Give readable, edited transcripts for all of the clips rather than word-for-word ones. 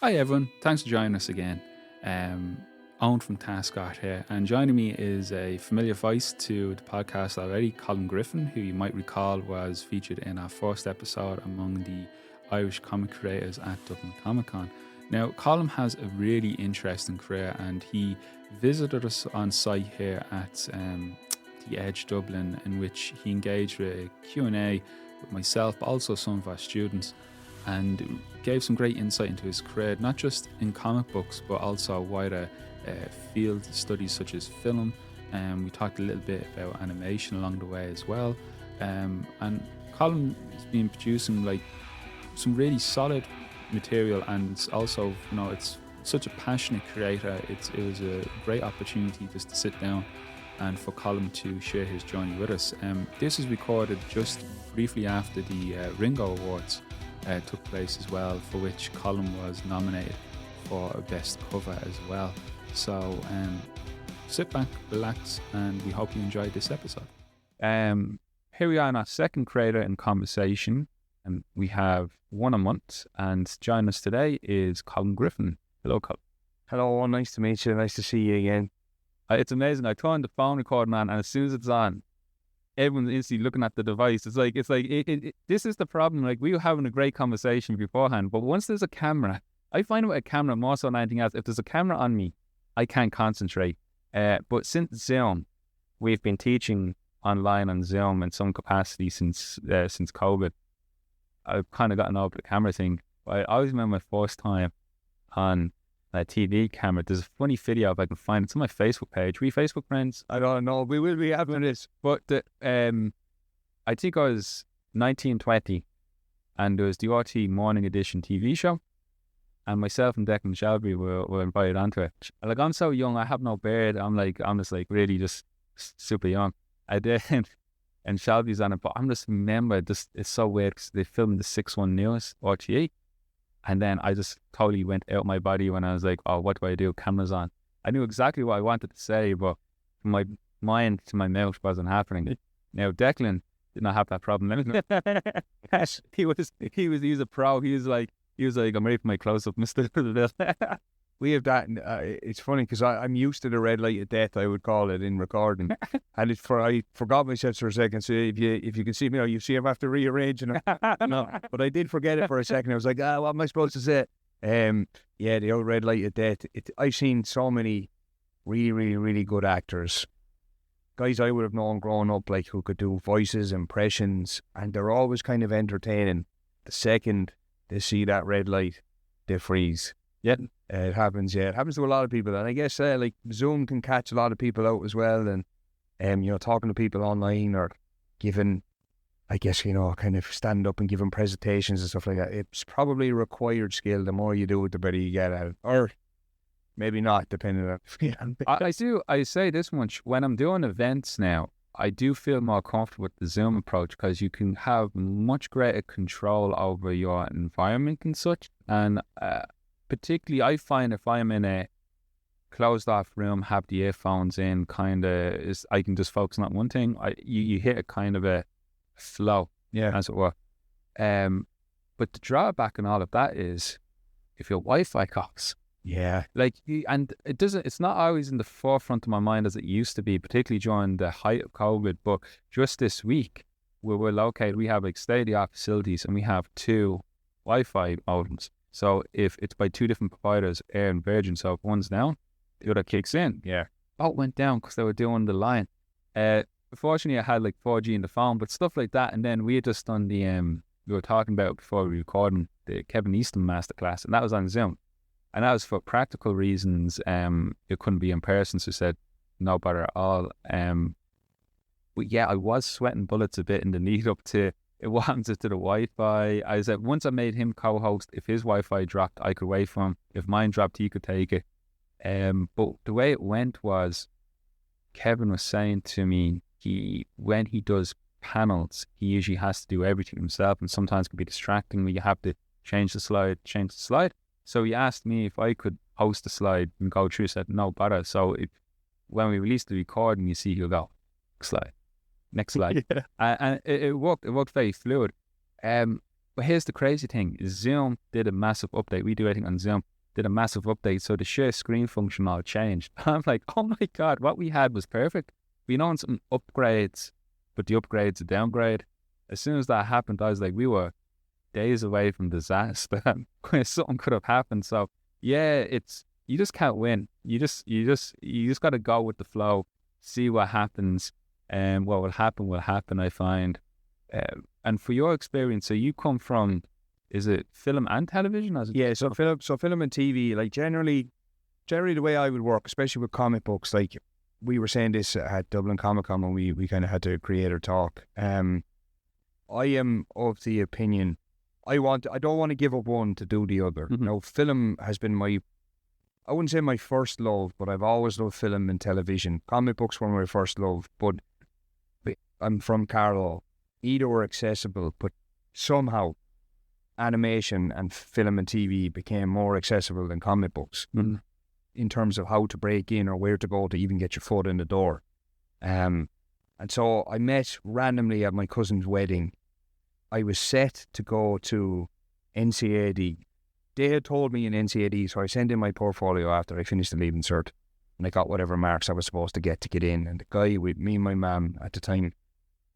Hi everyone, thanks for joining us again. Owen from Taskart here, and joining me is a familiar voice to the podcast already, Colm Griffin, who you might recall was featured in our first episode among the Irish comic creators at Dublin Comic Con. Now, Colm has a really interesting career, and he visited us on site here at the Edge Dublin, in which he engaged with a Q&A with myself, but also some of our students, and gave some great insight into his career, not just in comic books, but also wider field studies such as film. We talked a little bit about animation along the way as well. And Colin has been producing like some really solid material, and it's also, it's such a passionate creator. It was a great opportunity just to sit down and for Colin to share his journey with us. This is recorded just briefly after the Ringo Awards took place as well, for which Colin was nominated for a best cover as well. So sit back, relax, and we hope you enjoyed this episode. Here we are in our second creator in conversation, and we have one a month, and joining us today is Colm Griffin. Hello, Colm. Hello, nice to meet you. Nice to see you again. It's amazing. I turned the phone recording on, and as soon as it's on, everyone's instantly looking at the device. It's like this is the problem. Like, we were having a great conversation beforehand, but once there's a camera, I find with a camera more so than anything else, if there's a camera on me, I can't concentrate. But since Zoom, we've been teaching online on Zoom in some capacity since COVID. I've kind of gotten over the camera thing. I always remember my first time on a TV camera. There's a funny video if I can find it. It's on my Facebook page. We Facebook friends? I don't know. We will be having this. But I think I was 19, 20, and there was the RT Morning Edition TV show, and myself and Declan Shelby were invited onto it. And like, I'm so young, I have no beard. I'm just like really just super young. I did, and Shelby's on it, but I'm just remember this. It's so weird because they filmed the 6-1 News RTE. And then I just totally went out my body when I was like, oh, what do I do? Camera's on. I knew exactly what I wanted to say, but from my mind to my mouth wasn't happening. Now, Declan did not have that problem. He was a pro. He was like, I'm ready for my close-up, Mr. We have that. It's funny because I'm used to the red light of death, I would call it, in recording. And I forgot myself for a second. So if you can see me, you see I'm after rearranging. No, but I did forget it for a second. I was like, what am I supposed to say? Yeah, the old red light of death. I've seen so many really, really, really good actors, guys I would have known growing up, like, who could do voices, impressions, and they're always kind of entertaining. The second they see that red light, they freeze. Yeah. It happens to a lot of people, and I guess like Zoom can catch a lot of people out as well, and talking to people online or giving, I guess, kind of stand up and giving presentations and stuff like that. It's probably a required skill. The more you do it, the better you get at it, or maybe not, depending on. I say this much: when I'm doing events now, I do feel more comfortable with the Zoom approach because you can have much greater control over your environment and such, and particularly, I find if I'm in a closed off room, have the earphones in, I can just focus on one thing. You hit a kind of a flow, as it were. But the drawback in all of that is if your Wi-Fi costs. Yeah. It's not always in the forefront of my mind as it used to be, particularly during the height of COVID. But just this week, where we're located, we have like state-of-the-art facilities, and we have 2 Wi-Fi modems. So if it's by 2 different providers, Air and Virgin, so if one's down, the other kicks in. Yeah. Both went down because they were doing the line. Fortunately, I had like 4G in the phone, but stuff like that. And then we had just done we were talking about before we were recording the Kevin Easton masterclass, and that was on Zoom. And that was for practical reasons. It couldn't be in person, so I said no bother at all. But yeah, I was sweating bullets a bit in the lead up to it. Wasn't just to the Wi-Fi. I said once I made him co-host, if his Wi-Fi dropped, I could wait for him. If mine dropped, he could take it. But the way it went was, Kevin was saying to me, when he does panels, he usually has to do everything himself, and sometimes it can be distracting when you have to change the slide. So he asked me if I could host the slide and go through. I said no bother. So when we release the recording, you see he'll go next slide. Yeah. And it worked very fluid. But here's the crazy thing: is Zoom did a massive update. We do everything on Zoom. Did a massive update, so the share screen function all changed. I'm like, oh my god, what we had was perfect. We know some upgrades, but the upgrade's a downgrade. As soon as that happened, I was like, we were days away from disaster. Something could have happened. So yeah, it's you just can't win. You just got to go with the flow, see what happens, and what will happen. I find, and for your experience, so you come from. Is it film and television? Yeah, so film and TV. Like generally the way I would work, especially with comic books, like we were saying this at Dublin Comic Con when we kind of had to create our talk. I am of the opinion I don't want to give up one to do the other. Mm-hmm. Now, film has been I wouldn't say my first love, but I've always loved film and television. Comic books were my first love, but I'm from Carlow. Either were accessible, but somehow animation and film and TV became more accessible than comic books in terms of how to break in or where to go to even get your foot in the door. And so I met randomly at my cousin's wedding. I was set to go to NCAD. They had told me in NCAD, so I sent in my portfolio after I finished the Leaving Cert, and I got whatever marks I was supposed to get in. And the guy with me and my mum at the time,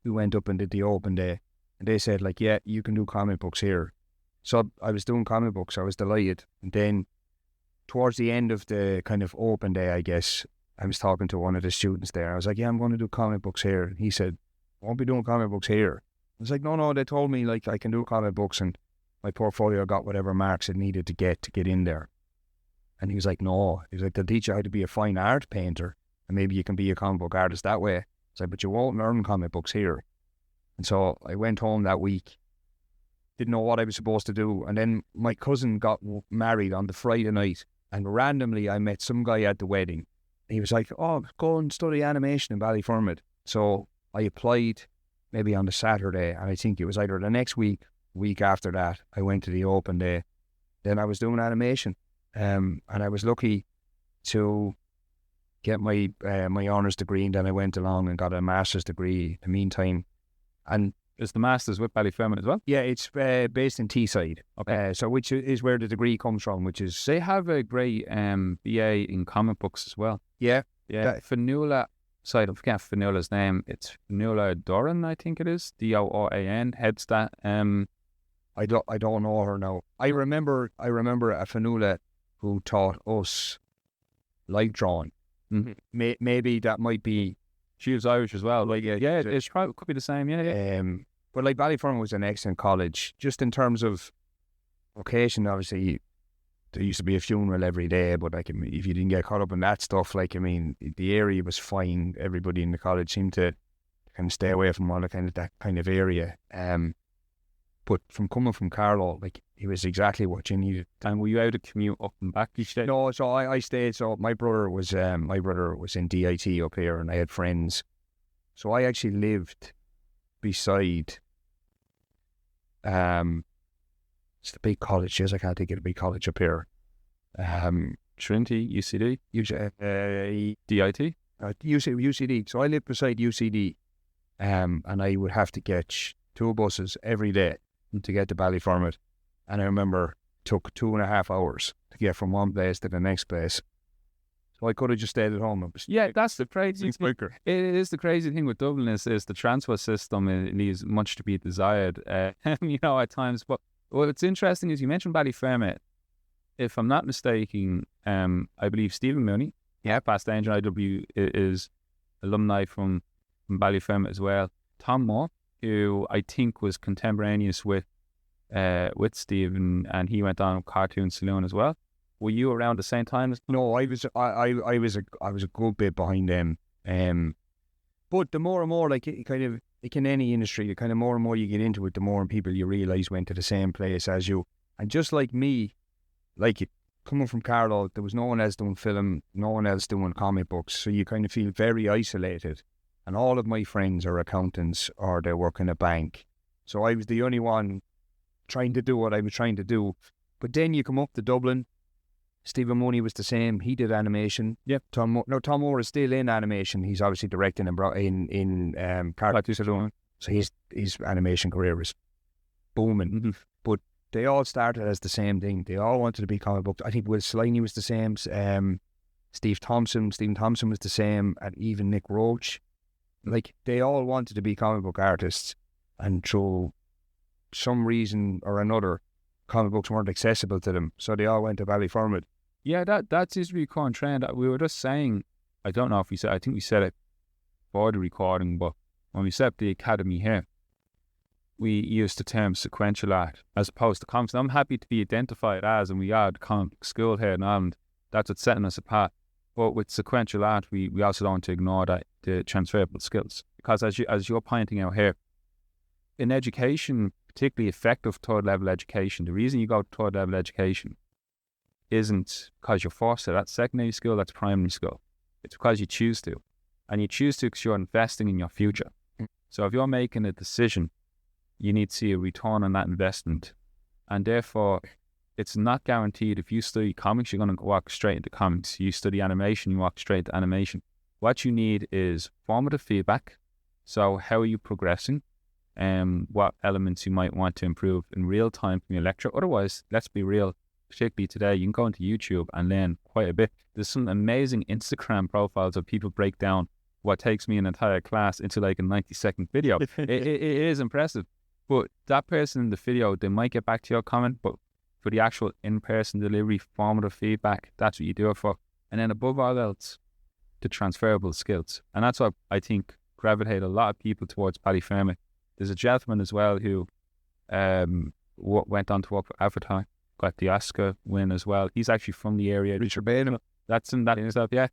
we went up and did the open day, and they said, like, yeah, you can do comic books here. So I was doing comic books. I was delighted. And then towards the end of the kind of open day, I guess, I was talking to one of the students there. I was like, yeah, I'm going to do comic books here. And he said, I won't be doing comic books here. I was like, no, they told me like I can do comic books, and my portfolio got whatever marks it needed to get in there. And he was like, no. He was like, they'll teach you how to be a fine art painter, and maybe you can be a comic book artist that way. I was like, but you won't learn comic books here. And so I went home that week, didn't know what I was supposed to do. And then my cousin got married on the Friday night, and randomly I met some guy at the wedding. He was like, oh, go and study animation in Ballyfermot. So I applied maybe on the Saturday, and I think it was either the next week after that, I went to the open day. Then I was doing animation, and I was lucky to get my honours degree, and then I went along and got a master's degree in the meantime. And is the master's with Ballyfermot as well? Yeah, it's based in Teesside. Okay. So which is where the degree comes from, which is... They have a great BA in comic books as well. Yeah. Fionnuala, sorry, I forget Fionnuala's name. It's Fionnuala Doran, I think it is. Doran, heads that. I don't know her now. I remember a Fionnuala who taught us light drawing. Mm-hmm. Maybe that might be... She was Irish as well. Like, yeah, it could be the same. Yeah. But like Ballyfermot was an excellent college, just in terms of vocation. Obviously, there used to be a funeral every day, but like if you didn't get caught up in that stuff, like I mean, the area was fine. Everybody in the college seemed to kind of stay away from all the kind of that kind of area. But from coming from Carlow, like it was exactly what you needed. And were you able to commute up and back each day? No, so I stayed. So my brother was in DIT up here, and I had friends. So I actually lived beside it's the big college. Yes, I can't think of the big college up here. Trinity, UCD, DIT, UCD. So I lived beside UCD, and I would have to get 2 buses every day to get to Ballyfermot. And I remember it took 2.5 hours to get from one place to the next place. So I could have just stayed at home. Yeah, that's the crazy thing. It is the crazy thing with Dublin is the transport system. It leaves much to be desired, at times. But what's interesting is you mentioned Ballyfermot. If I'm not mistaken, I believe Stephen Mooney, past Danger IW, is alumni from Ballyfermot as well. Tom Moore, who I think was contemporaneous with Stephen, and he went on Cartoon Saloon as well. Were you around the same time? No, I was a good bit behind them. But the more and more, like in any industry, the kind of more and more you get into it, the more people you realise went to the same place as you. And just like me, coming from Carlow, there was no one else doing film, no one else doing comic books, so you kind of feel very isolated. And all of my friends are accountants or they work in a bank. So I was the only one trying to do what I was trying to do. But then you come up to Dublin. Stephen Mooney was the same. He did animation. Yep. Tom Moore is still in animation. He's obviously directing in Cartoon Saloon. So his animation career was booming. But they all started as the same thing. They all wanted to be comic books. I think Will Sliney was the same. Stephen Thompson was the same, and even Nick Roach. Like, they all wanted to be comic book artists, and through some reason or another, comic books weren't accessible to them, so they all went to Ballyfermot. Yeah, that seems to be a current trend. We were just saying, I don't know if we said, I think we said it for the recording, but when we set up the academy here, we used the term sequential art as opposed to comics. And I'm happy to be identified as, and we are the comic school here in Ireland. That's what's setting us apart. But with sequential art, we also don't want to ignore that the transferable skills, because as you're pointing out here, in education, particularly effective third level education, the reason you go to third level education isn't because you're forced to. That's secondary school, that's primary school. It's because you choose to, and you choose to because you're investing in your future. So if you're making a decision, you need to see a return on that investment, and therefore it's not guaranteed. If you study comics, you're going to walk straight into comics. You study animation, you walk straight into animation. What you need is formative feedback. So how are you progressing? What elements you might want to improve in real time from your lecture. Otherwise, let's be real, particularly today, you can go into YouTube and learn quite a bit. There's some amazing Instagram profiles of people break down what takes me an entire class into like a 90-second video. it is impressive. But that person in the video, they might get back to your comment, but for the actual in-person delivery, formative feedback, that's what you do it for. And then above all else, the transferable skills. And that's what I think gravitate a lot of people towards Ballyfermot. There's a gentleman as well who went on to work for Avatar, got the Oscar win as well. He's actually from the area. Richard Bainham. That's in that stuff, yeah.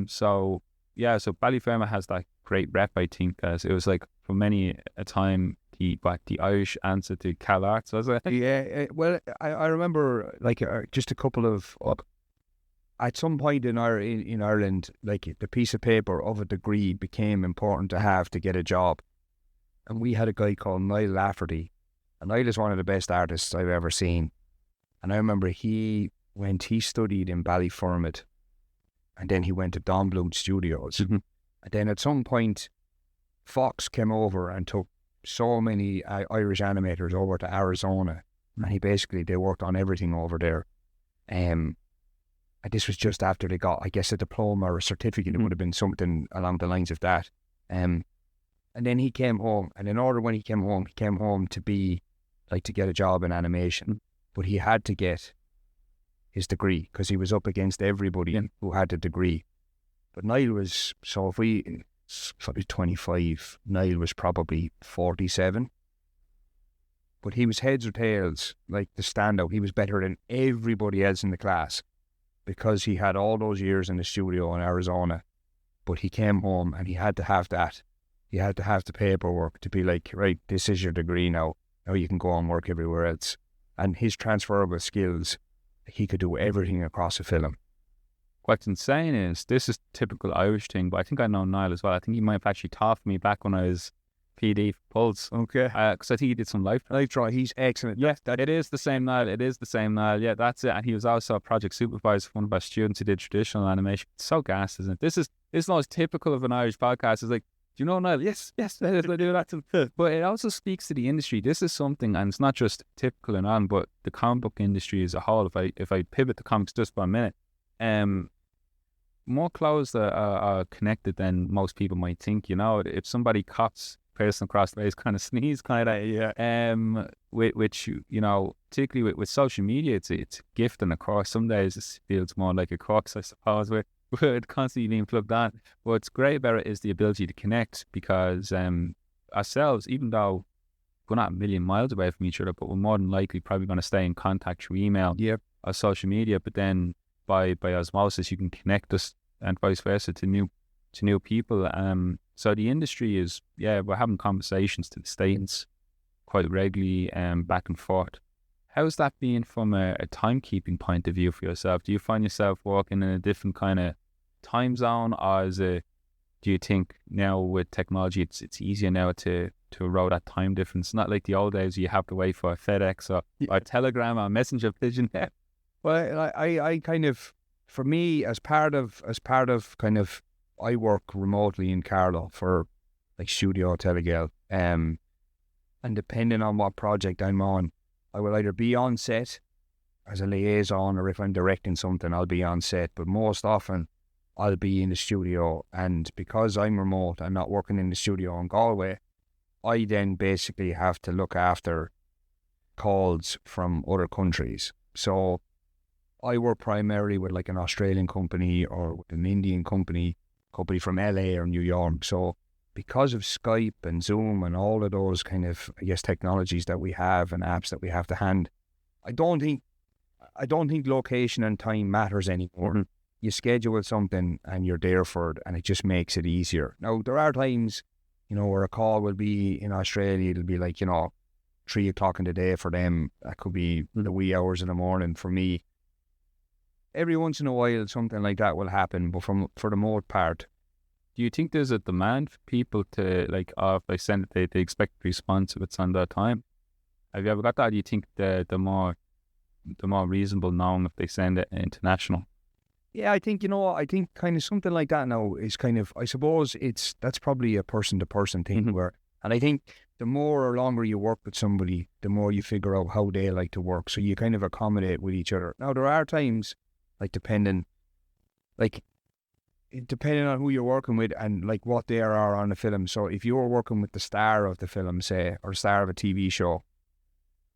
So Ballyfermot has that great rep, I think, as it was like for many a time the Irish answer to Cal Arts, was it? Yeah, well, I remember like just a couple of at some point in Ireland, like the piece of paper of a degree became important to have to get a job, and we had a guy called Niall Lafferty, and Niall is one of the best artists I've ever seen, and I remember he studied in Ballyfermot, and then he went to Don Bluth Studios, and then at some point, Fox came over and took so many Irish animators over to Arizona, and they worked on everything over there. And this was just after they got, I guess, a diploma or a certificate. It would have been something along the lines of that. And then he came home, and when he came home to be, like, to get a job in animation, but he had to get his degree because he was up against everybody who had the degree. But Niall was, so if we 25, Niall was probably 47. But he was heads or tails, like the standout. He was better than everybody else in the class because he had all those years in the studio in Arizona. But he came home and he had to have that. He had to have the paperwork to be like, right, this is your degree now. Now you can go and work everywhere else. And his transferable skills, he could do everything across a film. What's insane is, this is typical Irish thing, but I think I know Niall as well. I think he might have actually taught me back when I was PD for Pulse. Okay. Because I think he did some life draw. He's excellent. Yes, it is the same Niall. Yeah, that's it. And he was also a project supervisor for one of our students who did traditional animation. It's so gas, isn't it? This is not as typical of an Irish podcast. It's like, do you know Niall? Yes, I do that. But it also speaks to the industry. This is something, and it's not just typical in Ireland, but the comic book industry as a whole. If I pivot to comics just for a minute, more clothes are connected than most people might think. You know, if somebody cuts person across the face, kind of sneeze, kind of, which, you know, particularly with social media, it's a gift and a curse. Some days it feels more like a crux, I suppose, with it constantly being plugged on. What's great about it is the ability to connect, because ourselves, even though we're not a million miles away from each other, but we're more than likely probably going to stay in contact through email or social media. But then by osmosis, you can connect us and vice versa to new people. So the industry is, we're having conversations to the States quite regularly, back and forth. How's that been from a timekeeping point of view for yourself? Do you find yourself working in a different kind of time zone, or do you think now with technology it's easier now to erode that time difference? Not like the old days you have to wait for a FedEx or Telegram or messenger pigeon. Well, I kind of, for me, as part of kind of, I work remotely in Carlow for like Studio Telegal. And depending on what project I'm on, I will either be on set as a liaison, or if I'm directing something, I'll be on set. But most often, I'll be in the studio. And because I'm remote, I'm not working in the studio in Galway, I then basically have to look after calls from other countries. So I work primarily with like an Australian company or with an Indian company from LA or New York. So because of Skype and Zoom and all of those kind of, I guess, technologies that we have and apps that we have to hand, I don't think location and time matters anymore. Mm-hmm. You schedule something and you're there for it, and it just makes it easier. Now, there are times, where a call will be in Australia, it'll be like, 3 o'clock in the day for them. That could be the wee hours in the morning for me. Every once in a while, something like that will happen, but for the most part. Do you think there's a demand for people to, like, if they send it, they expect a response if it's on their time? Have you ever got that? Do you think the more reasonable knowing if they send it international? Yeah, I think kind of something like that now is kind of, I suppose that's probably a person-to-person thing. Mm-hmm. And I think the more or longer you work with somebody, the more you figure out how they like to work. So you kind of accommodate with each other. Now, there are times, depending on who you're working with and like what they are on the film. So if you're working with the star of the film, say, or star of a TV show,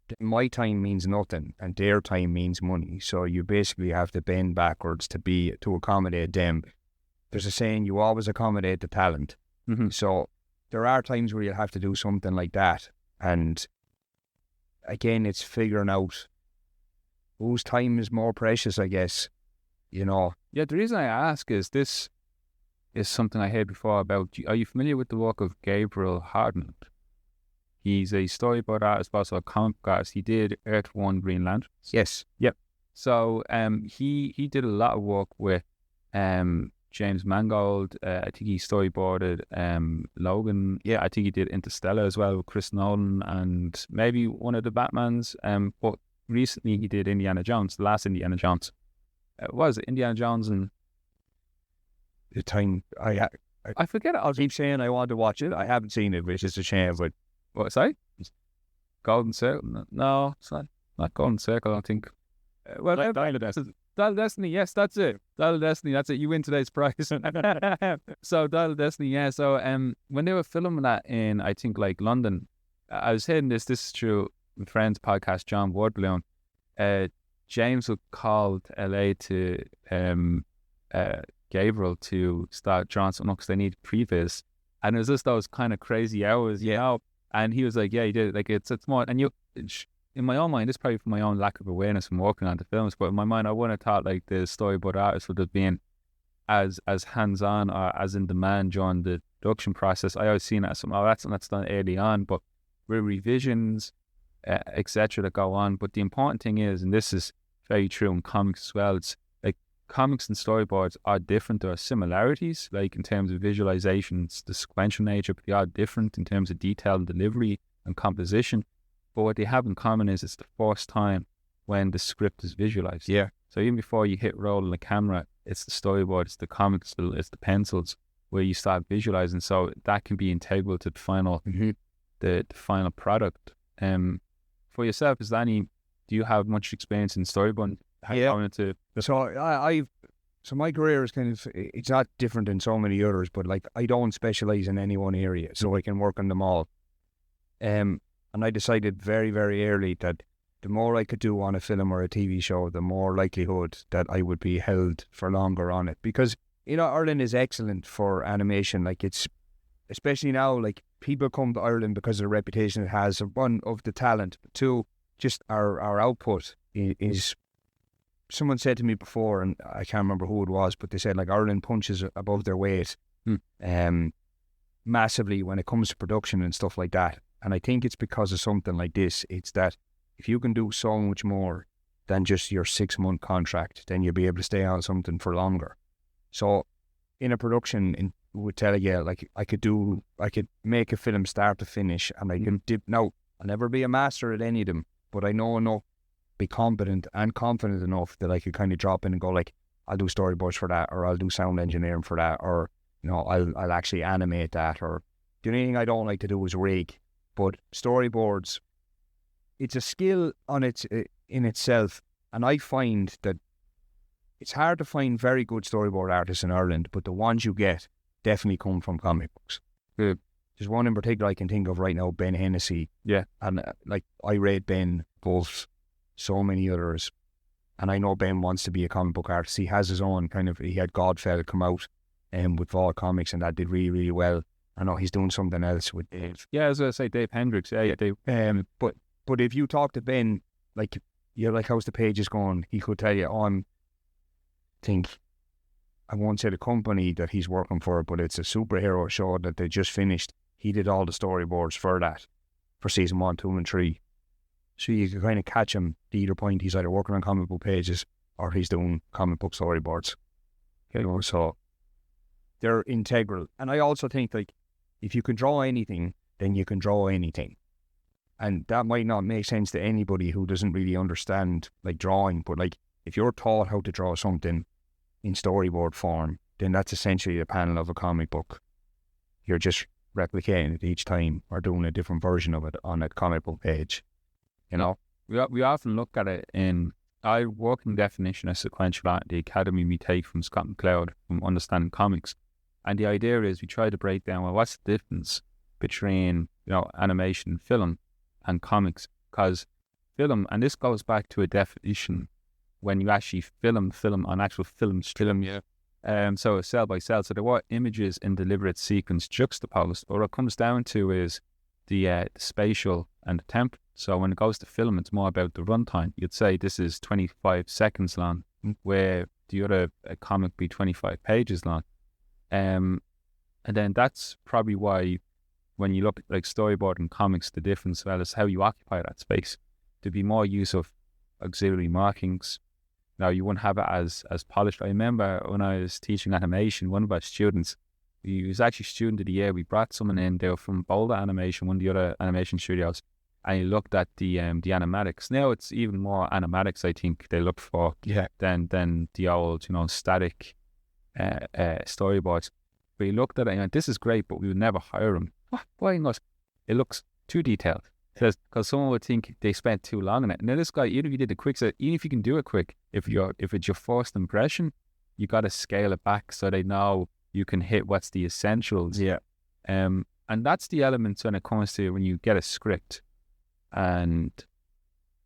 then my time means nothing and their time means money. So you basically have to bend backwards to accommodate them. There's a saying, you always accommodate the talent. Mm-hmm. So there are times where you'll have to do something like that. And again, it's figuring out whose time is more precious, I guess. Yeah, the reason I ask is this is something I heard before about. Are you familiar with the work of Gabriel Hardin? He's a storyboard artist, but also a comic artist. He did Earth 1 Green Lantern. Yes. Yep. So he did a lot of work with James Mangold. I think he storyboarded Logan. Yeah, I think he did Interstellar as well with Chris Nolan and maybe one of the Batmans. But recently he did Indiana Jones, the last Indiana Jones. Was it Indiana Jones and the time? I forget it. I'll keep saying I want to watch it. I haven't seen it, which is a shame. But what? Sorry, Golden Circle? No, it's not Golden Circle. I don't think. Dial of Destiny. Dial of Destiny. Yes, that's it. Dial of Destiny. That's it. You win today's prize. So Dial of Destiny. Yeah. So when they were filming that in, I think, like London, I was hearing this. This is through my friend's podcast, John Wardblown. James would call LA to Gabriel to start drawing something because they need previs, and it was just those kind of crazy hours, And he was like, "Yeah, he did it. Like it's more." And in my own mind, it's probably from my own lack of awareness from working on the films, but in my mind, I wouldn't have thought like the storyboard artist would have been as hands on or as in demand during the production process. I always seen it as something that's done early on, but with revisions, etc. that go on. But the important thing is, and this is very true in comics as well, it's like comics and storyboards are different. There are similarities, like in terms of visualizations, the sequential nature, but they are different in terms of detail and delivery and composition. But what they have in common is it's the first time when the script is visualized. Yeah. So even before you hit roll on the camera, it's the storyboard, it's the comics, it's the pencils where you start visualizing. So that can be integral to the final, the final product. For yourself, do you have much experience in storyboarding? Yeah. So my career is kind of, it's not different than so many others, but like I don't specialize in any one area, so I can work on them all. And I decided very, very early that the more I could do on a film or a TV show, the more likelihood that I would be held for longer on it. Because, Ireland is excellent for animation. Like it's, especially now, like people come to Ireland because of the reputation it has, one, of the talent, but two, just our output is, someone said to me before, and I can't remember who it was, but they said like Ireland punches above their weight massively when it comes to production and stuff like that. And I think it's because of something like this. It's that if you can do so much more than just your 6-month contract, then you'll be able to stay on something for longer. So in a production with Telegale, like I could make a film start to finish, and I can now I'll never be a master at any of them, but I know enough, be competent and confident enough that I could kind of drop in and go like, I'll do storyboards for that, or I'll do sound engineering for that, or I'll actually animate that. Or the only thing I don't like to do is rig, But storyboards, it's a skill in itself, and I find that it's hard to find very good storyboard artists in Ireland, but the ones you get definitely come from comic books. There's one in particular I can think of right now, Ben Hennessy. Yeah. And I rate Ben above so many others. And I know Ben wants to be a comic book artist. He has his own he had Godfell come out with Vault Comics, and that did really, really well. I know he's doing something else with Dave. Yeah, I was going to say Dave Hendricks. Yeah, Dave. But if you talk to Ben, you're like, how's the pages going? He could tell you, I won't say the company that he's working for, but it's a superhero show that they just finished. He did all the storyboards for that, for season 1, 2, and 3. So you can kind of catch him at either point. He's either working on comic book pages or he's doing comic book storyboards. So they're integral. And I also think, if you can draw anything, then you can draw anything. And that might not make sense to anybody who doesn't really understand drawing, but if you're taught how to draw something in storyboard form, then that's essentially the panel of a comic book. You're just replicating it each time or doing a different version of it on a comic book page. We often look at it in our working definition of sequential art, the academy we take from Scott McCloud from Understanding Comics. And the idea is we try to break down, what's the difference between, animation, film, and comics? Because film, and this goes back to a definition when you actually film on actual film strip. So cell by cell. So there were images in deliberate sequence juxtaposed. But what it comes down to is the spatial and the temp. So when it goes to film, it's more about the runtime. You'd say this is 25 seconds long, where the other comic be 25 pages long. And then that's probably why when you look at storyboard and comics, the difference is how you occupy that space. To be more use of auxiliary markings. Now, you wouldn't have it as polished. I remember when I was teaching animation, one of our students, he was actually student of the year. We brought someone in, they were from Boulder Animation, one of the other animation studios, and he looked at the animatics. Now it's even more animatics, I think, they look for than the old, static storyboards. But he looked at it and went, this is great, but we would never hire him. Why not? It looks too detailed. Because someone would think they spent too long on it. Now this guy, even if you did it quick, so even if you can do it quick, if it's your first impression, you got to scale it back so they know you can hit what's the essentials. Yeah. And that's the elements when it comes to when you get a script. And,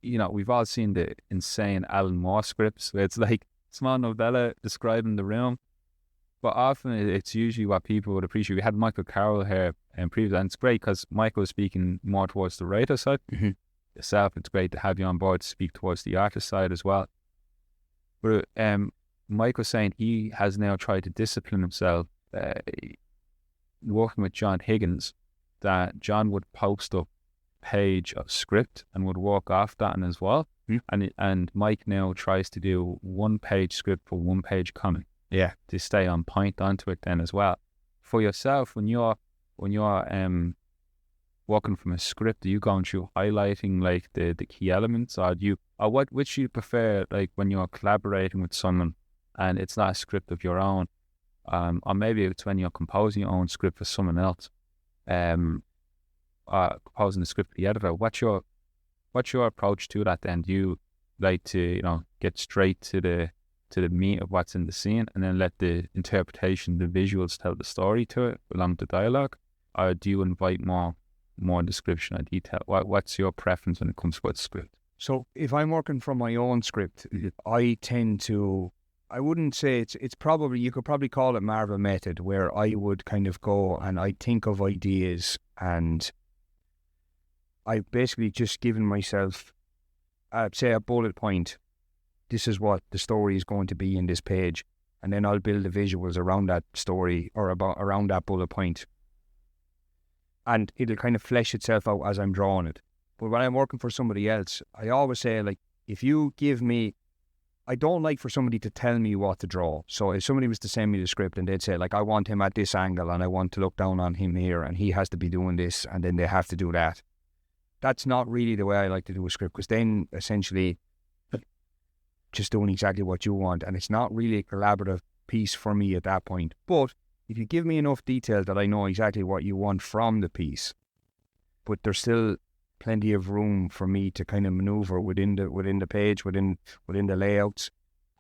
we've all seen the insane Alan Moore scripts where it's small novella describing the room. But often it's usually what people would appreciate. We had Michael Carroll here previously, and it's great because Michael was speaking more towards the writer side. Mm-hmm. Yourself, it's great to have you on board to speak towards the artist side as well. But Mike was saying he has now tried to discipline himself, working with John Higgins, that John would post up a page of script and would work off that as well. Mm-hmm. And Mike now tries to do 1-page script for 1-page comic. Yeah, to stay on point onto it then as well. For yourself, when you're working from a script, are you going through highlighting the key elements, or which you prefer, when you're collaborating with someone and it's not a script of your own, or maybe it's when you're composing your own script for someone else, composing the script for the editor. What's your approach to that then? Do you like to get straight to the meat of what's in the scene and then let the interpretation, the visuals tell the story to it along with the dialogue? Or do you invite more description or detail? What's your preference when it comes to script? So if I'm working from my own script, I tend to, I wouldn't say it's probably, you could probably call it Marvel method, where I would kind of go and I think of ideas and I've basically just given myself, say, a bullet point. This is what the story is going to be in this page. And then I'll build the visuals around that story or around that bullet point. And it'll kind of flesh itself out as I'm drawing it. But when I'm working for somebody else, I always say, if you give me, I don't like for somebody to tell me what to draw. So if somebody was to send me the script and they'd say, I want him at this angle and I want to look down on him here and he has to be doing this and then they have to do that. That's not really the way I like to do a script, because then essentially just doing exactly what you want, and it's not really a collaborative piece for me at that point. But if you give me enough detail that I know exactly what you want from the piece, but there's still plenty of room for me to kind of maneuver within the page, within the layouts.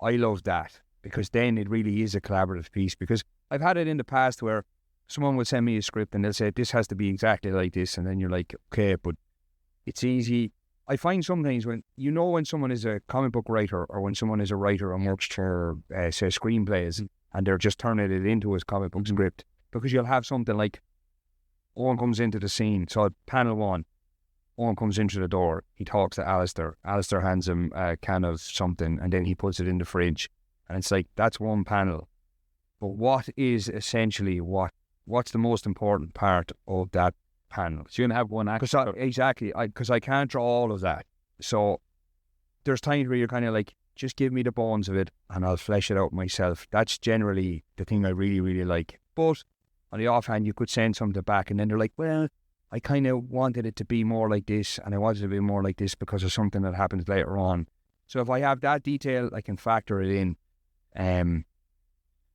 I love that, because then it really is a collaborative piece. Because I've had it in the past where someone will send me a script and they'll say, this has to be exactly like this, and then you're like, okay, but it's easy. I find sometimes when someone is a comic book writer, or when someone is a writer and works for, say, screenplays, and they're just turning it into a comic book script, because you'll have something like, Owen comes into the scene, so panel 1, Owen comes into the door, he talks to Alistair, Alistair hands him a can of something, and then he puts it in the fridge, and it's like, that's one panel. But what is essentially what's the most important part of that panel? So you're going to have one actor. Exactly, because I can't draw all of that. So there's times where you're kind of like, just give me the bones of it and I'll flesh it out myself. That's generally the thing I really, really like. But on the offhand, you could send something back and then they're like, well, I kind of wanted it to be more like this, and I wanted it to be more like this because of something that happens later on. So if I have that detail, I can factor it in.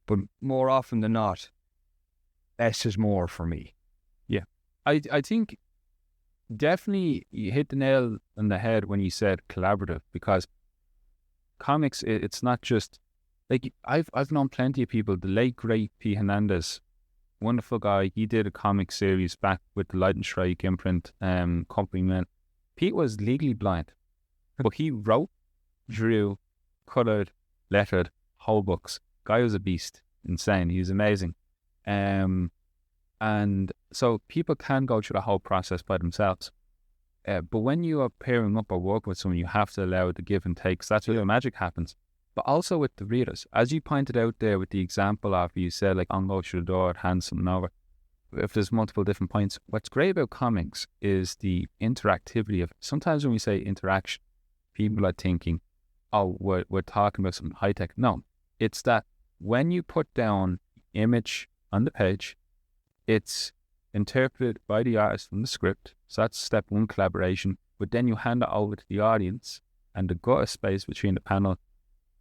But more often than not, less is more for me. Yeah. I think definitely you hit the nail on the head when you said collaborative, because comics, it's not just, like, I've known plenty of people. The late, great P. Hernandez, wonderful guy, he did a comic series back with the Light and Strike imprint company, man. Pete was legally blind, but he wrote, drew, coloured, lettered whole books. Guy was a beast, insane. He was amazing. And so people can go through the whole process by themselves. But when you are pairing up or working with someone, you have to allow the give and take. So that's where the magic happens. But also with the readers, as you pointed out there with the example of, you said, like, on go through the door, hand something over. If there's multiple different points, what's great about comics is the interactivity of, sometimes when we say interaction, people are thinking, oh, we're talking about something high tech. No, it's that when you put down image on the page, it's interpreted by the artist from the script. So that's step one, collaboration. But then you hand it over to the audience, and the gutter space between the panel,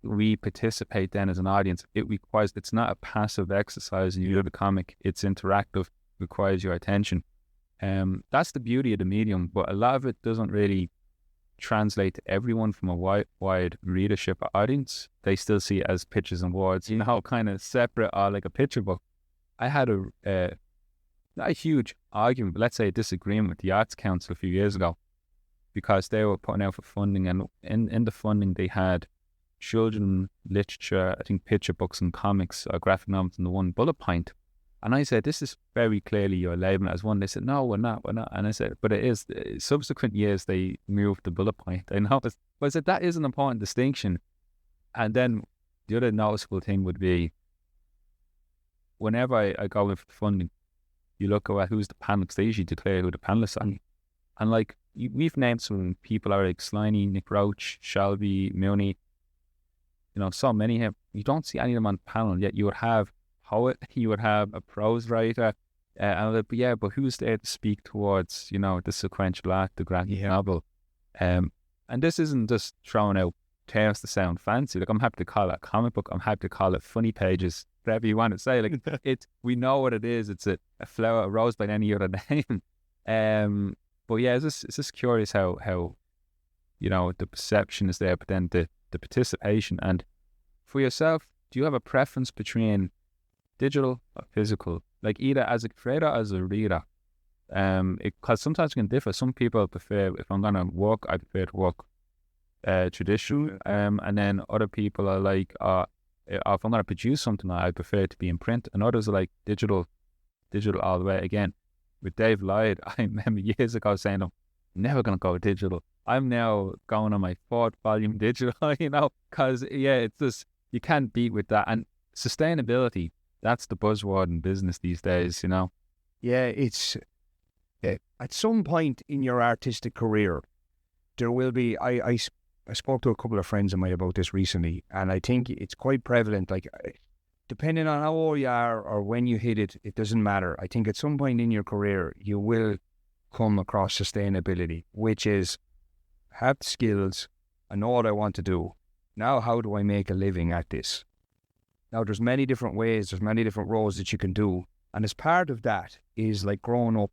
we participate then as an audience. It's not a passive exercise and you do the comic, it's interactive, requires your attention. That's the beauty of the medium, but a lot of it doesn't really translate to everyone from a wide readership audience. They still see it as pictures and words, kind of separate, or like a picture book. I had not a huge argument, but let's say a disagreement with the Arts Council a few years ago, because they were putting out for funding, and in the funding they had children literature, I think picture books and comics or graphic novels in the one bullet point. And I said, this is very clearly you're labeling it as one. They said, no, we're not. And I said, but it is. Subsequent years, they moved the bullet point. I noticed. But I said, that is an important distinction. And then the other noticeable thing would be, whenever I go in for funding, you look at who's the panel, because they usually declare who the panelists are. And like, we've named some people like Sliney, Nick Roach, Shelby, Mooney, so many have. You don't see any of them on the panel, yet you would have poet, you would have a prose writer, but who's there to speak towards, the sequential art, the graphic novel? And this isn't just throwing out terms to sound fancy. Like, I'm happy to call it a comic book, I'm happy to call it funny pages, whatever you want to say. Like, we know what it is. It's a flower, a rose by any other name. But yeah, it's just curious how the perception is there, but then the participation. And for yourself, do you have a preference between digital or physical, like either as a creator or as a reader? Because sometimes it can differ. Some people prefer, if I'm gonna work, I prefer to work traditional, and then other people are like, if I'm gonna produce something, I prefer it to be in print, and others are like digital all the way. Again, with Dave Lloyd, I remember years ago saying, I'm never gonna go digital. I'm now going on my 4th volume digital, because it's just, you can't beat with that. And sustainability, that's the buzzword in business these days, Yeah, it's, at some point in your artistic career, there will be, I spoke to a couple of friends of mine about this recently, and I think it's quite prevalent, like, depending on how old you are or when you hit it, it doesn't matter. I think at some point in your career, you will come across sustainability, which is, have the skills, I know what I want to do. Now, how do I make a living at this? Now, there's many different ways, there's many different roles that you can do. And as part of that is like growing up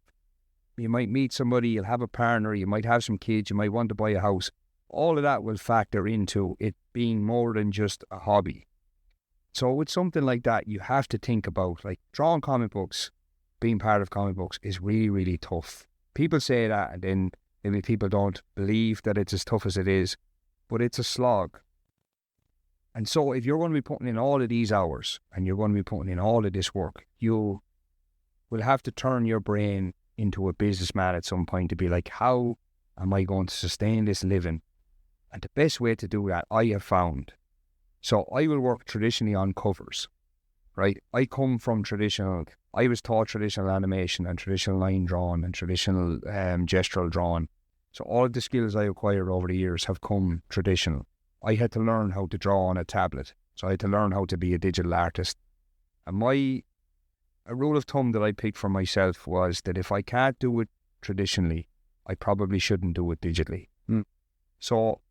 you might meet somebody, you'll have a partner, you might have some kids, you might want to buy a house. All of that will factor into it being more than just a hobby. So with something like that, you have to think about, like, drawing comic books, being part of comic books is really, really tough. People say that, and then maybe people don't believe that it's as tough as it is, but it's a slog. And so if you're going to be putting in all of these hours and you're going to be putting in all of this work, you will have to turn your brain into a businessman at some point to be like, how am I going to sustain this living? And the best way to do that, I have found, so I will work traditionally on covers, right? I come from I was taught traditional animation and traditional line drawing and traditional gestural drawing. So all of the skills I acquired over the years have come traditional. I had to learn how to draw on a tablet. So I had to learn how to be a digital artist. And a rule of thumb that I picked for myself was that if I can't do it traditionally, I probably shouldn't do it digitally. So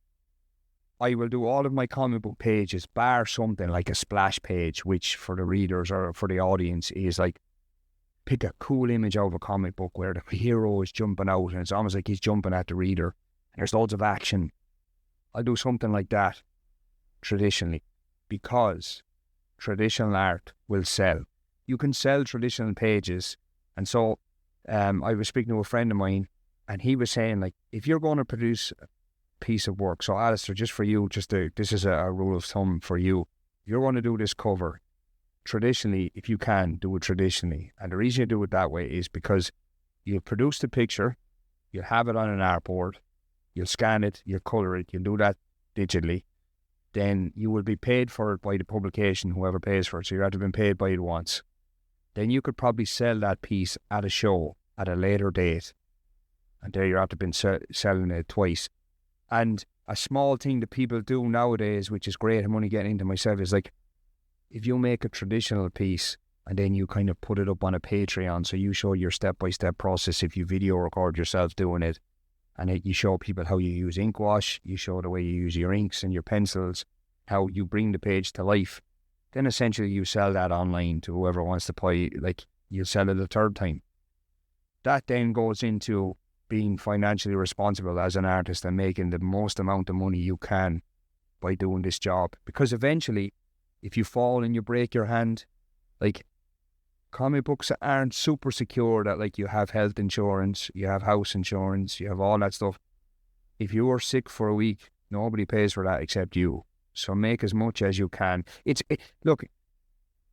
I will do all of my comic book pages, bar something like a splash page, which for the readers or for the audience is like, pick a cool image out of a comic book where the hero is jumping out and it's almost like he's jumping at the reader and there's loads of action. I'll do something like that traditionally because traditional art will sell. You can sell traditional pages. And so I was speaking to a friend of mine and he was saying, like, if you're going to produce a piece of work, so Alistair, just for you, this is a rule of thumb for you. If you're going to do this cover, traditionally, if you can, do it traditionally. And the reason you do it that way is because you'll produce the picture, you'll have it on an artboard, you'll scan it, you'll colour it, you'll do that digitally. Then you will be paid for it by the publication, whoever pays for it. So you have to have been paid by it once. Then you could probably sell that piece at a show at a later date. And there you have to have been selling it twice. And a small thing that people do nowadays, which is great, I'm only getting into myself, is like, if you make a traditional piece and then you kind of put it up on a Patreon, so you show your step-by-step process, if you video record yourself doing it, and you show people how you use ink wash, you show the way you use your inks and your pencils, how you bring the page to life, then essentially you sell that online to whoever wants to buy, like, you'll sell it a third time. That then goes into being financially responsible as an artist and making the most amount of money you can by doing this job. Because eventually, if you fall and you break your hand, like, comic books aren't super secure that, like, you have health insurance, you have house insurance, you have all that stuff. If you are sick for a week, nobody pays for that except you. So make as much as you can. Look,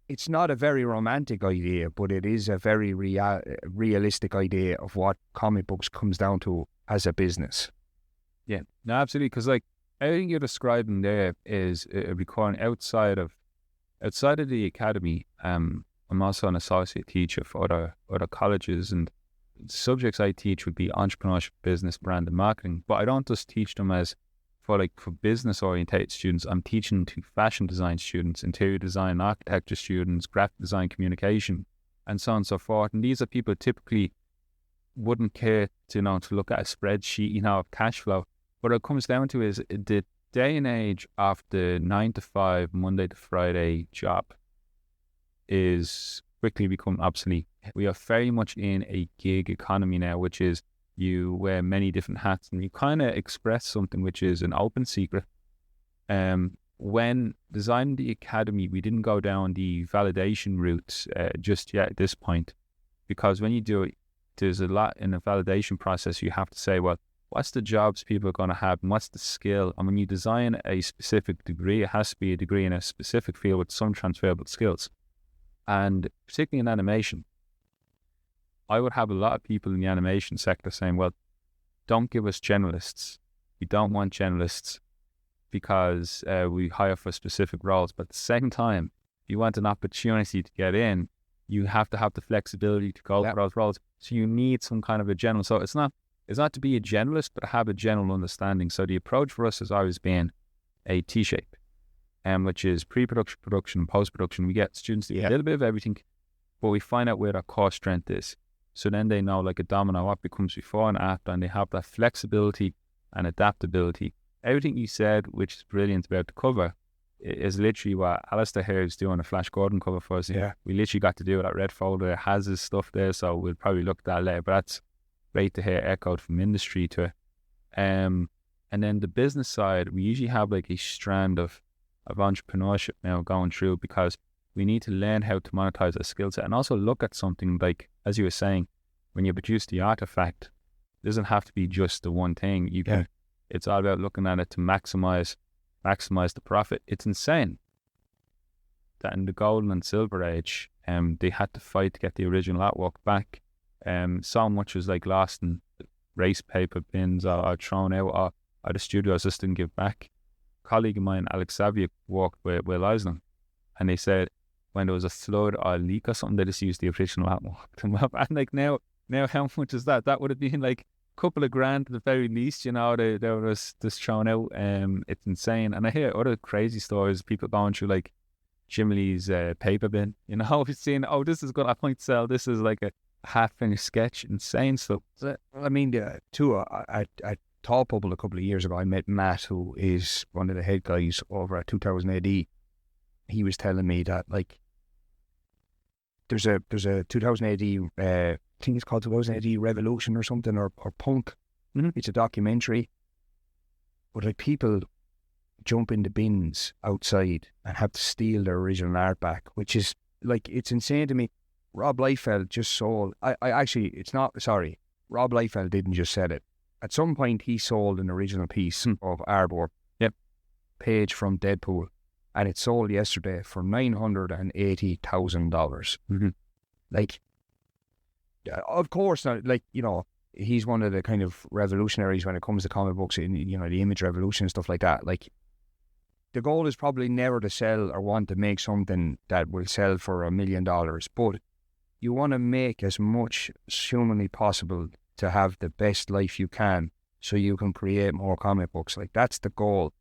it's not a very romantic idea, but it is a very realistic idea of what comic books comes down to as a business. Yeah, no, absolutely. Because, like, everything you're describing there is requiring outside of the academy. I'm also an associate teacher for other colleges, and subjects I teach would be entrepreneurship, business, brand, and marketing. But I don't just teach them for business orientated students. I'm teaching to fashion design students, interior design, architecture students, graphic design, communication, and so on and so forth. And these are people who typically wouldn't care to look at a spreadsheet, of cash flow. What it comes down to is the day and age of the 9 to 5, Monday to Friday job is quickly become obsolete. We are very much in a gig economy now, which is you wear many different hats and you kind of express something which is an open secret. When designing the academy, we didn't go down the validation route just yet at this point, because when you do it, there's a lot in the validation process. You have to say, well, what's the jobs people are going to have and what's the skill? And when you design a specific degree, it has to be a degree in a specific field with some transferable skills. And particularly in animation, I would have a lot of people in the animation sector saying, well, don't give us generalists. We don't want generalists because we hire for specific roles. But at the same time, if you want an opportunity to get in, you have to have the flexibility to go for those roles. So you need some kind of a general. So it's not to be a generalist, but have a general understanding. So the approach for us has always been a T-shape, which is pre-production, production, and post-production. We get students to do a little bit of everything, but we find out where their core strength is. So then they know, like a domino, what becomes before and after, and they have that flexibility and adaptability. Everything you said, which is brilliant about the cover, is literally what Alistair here is doing a Flash Gordon cover for us. Yeah. We literally got to do it at Red Folder. It has his stuff there, so we'll probably look at that later. But great to hear echoed from industry to it. And then the business side, we usually have like a strand of entrepreneurship now going through, because we need to learn how to monetize our skill set, and also look at something like, as you were saying, when you produce the artifact, it doesn't have to be just the one thing. You can, it's all about looking at it to maximize the profit. It's insane that in the golden and silver age, they had to fight to get the original artwork back. So much was like lost in race paper bins or thrown out, or the studios just didn't give back. A colleague of mine, Alex Savia, worked with Will Eisner, and they said when there was a flood or a leak or something, they just used the original artwork. And like now how much is that? That would have been like a couple of grand at the very least, you know. They were just thrown out. It's insane. And I hear other crazy stories, people going through like Jim Lee's paper bin, you know, seeing, oh, this is good, I might sell, this is like a half-finished sketch. Insane stuff. I mean, too, at Tall Pubble a couple of years ago, I met Matt, who is one of the head guys over at 2000 AD. He was telling me that, like, there's a 2000 AD, I think it's called 2000 AD Revolution or something, or Punk. Mm-hmm. It's a documentary. But like, people jump in the bins outside and have to steal their original art back, which is, like, it's insane to me. Rob Liefeld just sold, Rob Liefeld didn't just sell it. At some point, he sold an original piece of artwork, page from Deadpool, and it sold yesterday for $980,000. Mm-hmm. Like, of course, like, you know, he's one of the kind of revolutionaries when it comes to comic books, in, you know, the image revolution and stuff like that. Like, the goal is probably never to sell or want to make something that will sell for $1 million, but you want to make as much as humanly possible to have the best life you can, so you can create more comic books. Like, that's the goal.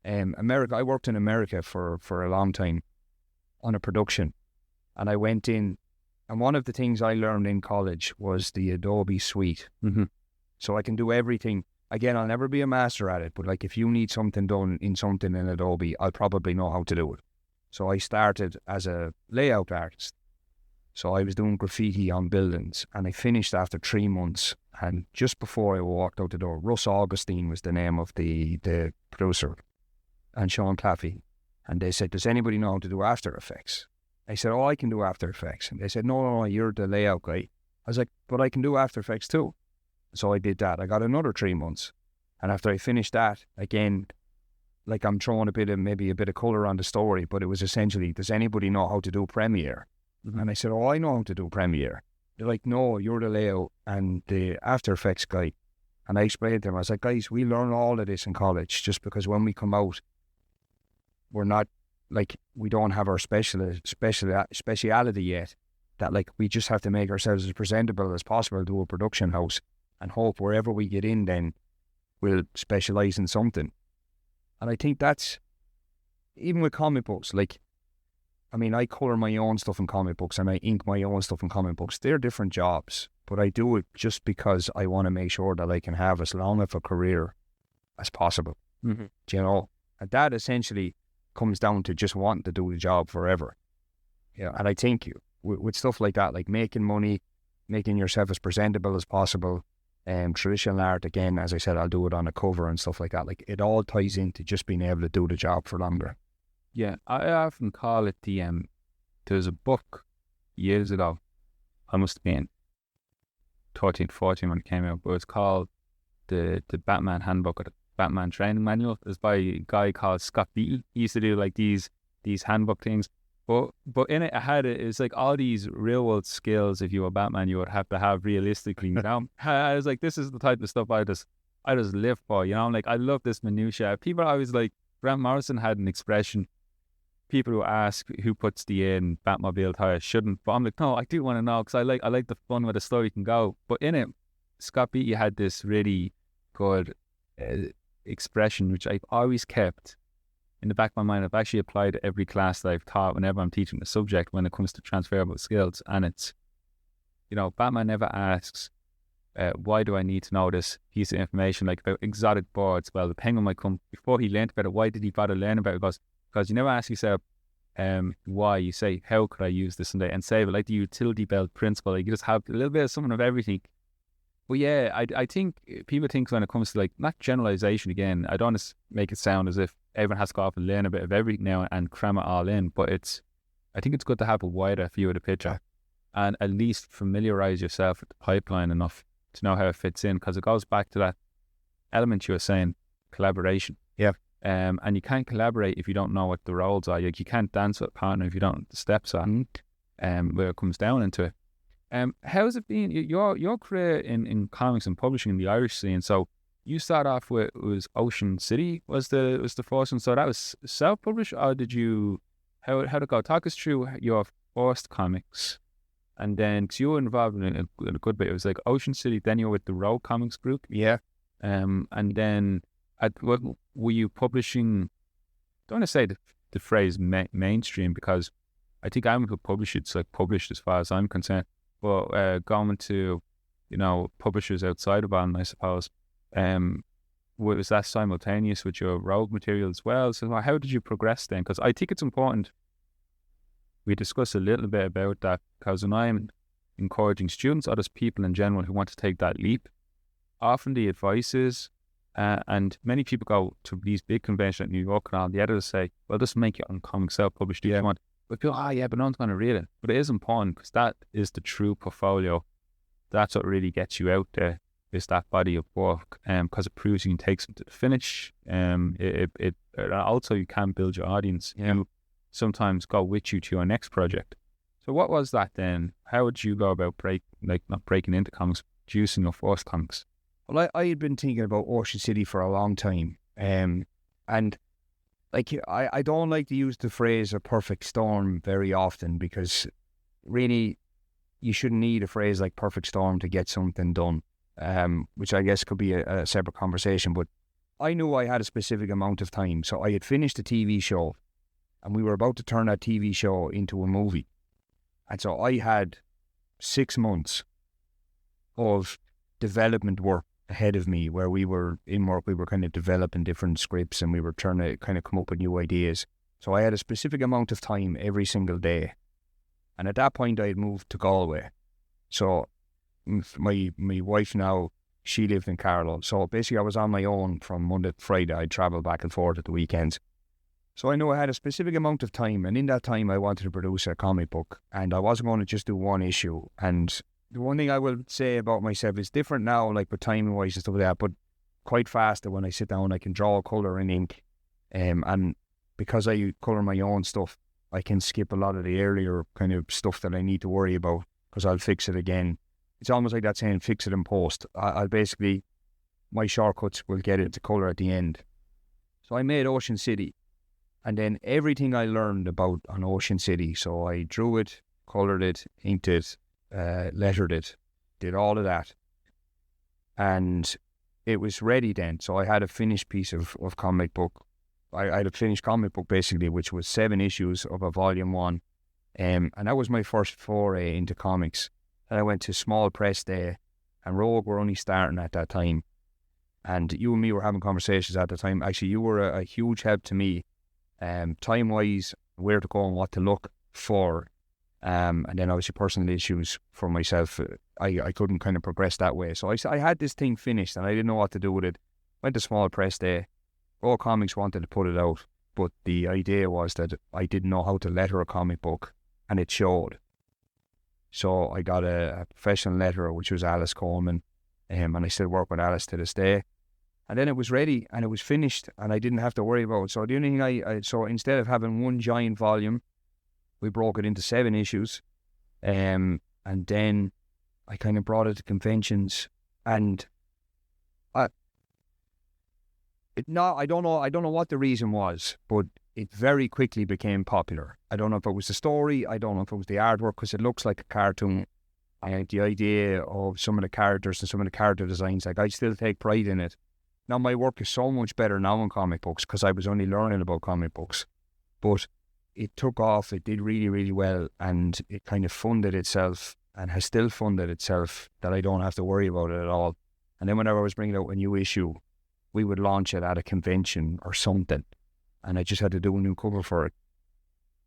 America, I worked in America for a long time on a production, and I went in, and one of the things I learned in college was the Adobe suite. Mm-hmm. So I can do everything. Again, I'll never be a master at it, but like, if you need something done in something in Adobe, I'll probably know how to do it. So I started as a layout artist. So I was doing graffiti on buildings, and I finished after 3 months. And just before I walked out the door, Russ Augustine was the name of the producer, and Sean Claffey. And they said, does anybody know how to do After Effects? I said, oh, I can do After Effects. And they said, no, you're the layout guy. I was like, but I can do After Effects too. So I did that. I got another 3 months. And after I finished that, again, like, I'm throwing maybe a bit of colour on the story, but it was essentially, does anybody know how to do Premiere? Mm-hmm. And I said, oh, I know how to do Premiere. They're like, no, you're the layout and the After Effects guy. And I explained to them, I was like, guys, we learn all of this in college, just because when we come out, we're not, like, we don't have our speciality yet. That, like, we just have to make ourselves as presentable as possible to a production house, and hope wherever we get in, then we'll specialise in something. And I think that's, even with comic books, like, I mean, I colour my own stuff in comic books and I ink my own stuff in comic books. They're different jobs, but I do it just because I want to make sure that I can have as long of a career as possible. Mm-hmm. Do you know? And that essentially comes down to just wanting to do the job forever. Yeah, and I think with stuff like that, like making money, making yourself as presentable as possible, traditional art, again, as I said, I'll do it on a cover and stuff like that. Like, it all ties into just being able to do the job for longer. Yeah, I often call it there's a book years ago, I must have been 13, 14 when it came out, but it's called the Batman Handbook, or the Batman Training Manual. It's by a guy called Scott Beaton. He used to do like these handbook things, but in it, it's like all these real world skills, if you were Batman, you would have to have realistically. You know, I was like, this is the type of stuff I just live for, you know. Like, I love this minutia. People are always like, Grant Morrison had an expression, people who ask who puts the in Batmobile tire shouldn't, but I'm like, no, I do want to know, because I like the fun where the story can go. But in it, Scott Beatty had this really good expression, which I've always kept in the back of my mind. I've actually applied to every class that I've taught whenever I'm teaching the subject when it comes to transferable skills. And it's, you know, Batman never asks, why do I need to know this piece of information, like about exotic birds? Well, the penguin might come, before he learned about it, why did he bother learning about it? Because you never ask yourself why. You say, how could I use this and save it? Like the utility belt principle, like you just have a little bit of something of everything. But yeah, I think people think when it comes to like, not generalization again, I don't want to make it sound as if everyone has to go off and learn a bit of everything now and cram it all in, but I think it's good to have a wider view of the picture and at least familiarize yourself with the pipeline enough to know how it fits in, because it goes back to that element you were saying, collaboration. Yeah. And you can't collaborate if you don't know what the roles are. Like, you can't dance with a partner if you don't know what the steps are. Where it comes down into it. How's it been? Your career in comics and publishing in the Irish scene? So you start off with, it was Ocean City was the first one. So that was self-published, or did you? How did it go? Talk us through your first comics, and then because you were involved in a good bit. It was like Ocean City. Then you were with the Row Comics Group. Yeah. And then what were you publishing? Don't want to say the phrase mainstream, because I think I'm who publish it's like published as far as I'm concerned. But going to, publishers outside of Ireland, I suppose, was that simultaneous with your Rogue material as well? So how did you progress then? Because I think it's important we discuss a little bit about that, because when I'm encouraging students or just people in general who want to take that leap, often the advice is, and many people go to these big conventions like New York and all, the editors say, well, just make your own comic self-published if you want. But people, but no one's going to read it. But it is important, because that is the true portfolio. That's what really gets you out there, is that body of work, because it proves you can take something to the finish. It also, you can build your audience. You sometimes go with you to your next project. So what was that then? How would you go about not breaking into comics, producing your first comics? Well, I had been thinking about Ocean City for a long time, and like, I don't like to use the phrase "a perfect storm" very often, because really you shouldn't need a phrase like "perfect storm" to get something done, which I guess could be a separate conversation. But I knew I had a specific amount of time, so I had finished a TV show, and we were about to turn that TV show into a movie, and so I had 6 months of development work ahead of me, where we were kind of developing different scripts, and we were trying to kind of come up with new ideas. So I had a specific amount of time every single day, and at that point I had moved to Galway. So my wife now, she lived in Carlow, so basically I was on my own from Monday to Friday. I'd travel back and forth at the weekends. So I knew I had a specific amount of time, and in that time I wanted to produce a comic book, and I wasn't going to just do one issue. And the one thing I will say about myself is different now, like with timing wise and stuff like that, but quite fast that when I sit down I can draw colour and ink, and because I colour my own stuff, I can skip a lot of the earlier kind of stuff that I need to worry about, because I'll fix it again. It's almost like that saying, fix it in post. I'll basically, my shortcuts will get it to colour at the end. So I made Ocean City, and then everything I learned about on Ocean City, so I drew it, coloured it, inked it, lettered it, did all of that, and it was ready then. So I had a finished piece of comic book. I had a finished comic book basically, which was 7 issues of a volume 1, and that was my first foray into comics. And I went to Small Press Day, and Rogue were only starting at that time, and you and me were having conversations at the time. Actually, you were a huge help to me, time wise, where to go and what to look for. And then obviously personal issues for myself, I couldn't kind of progress that way. So I had this thing finished and I didn't know what to do with it. Went to Small Press Day. All Comics wanted to put it out, but the idea was that I didn't know how to letter a comic book, and it showed. So I got a professional letterer, which was Alice Coleman, and I still work with Alice to this day. And then it was ready and it was finished, and I didn't have to worry about it. So the only thing so instead of having one giant volume, we broke it into 7 issues, and then I kind of brought it to conventions, and I don't know what the reason was, but it very quickly became popular. I don't know if it was the story, I don't know if it was the artwork, because it looks like a cartoon. And the idea of some of the characters and some of the character designs, like, I still take pride in it. Now my work is so much better now in comic books, because I was only learning about comic books, but it took off, it did really, really well, and it kind of funded itself and has still funded itself, that I don't have to worry about it at all. And then whenever I was bringing out a new issue, we would launch it at a convention or something, and I just had to do a new cover for it.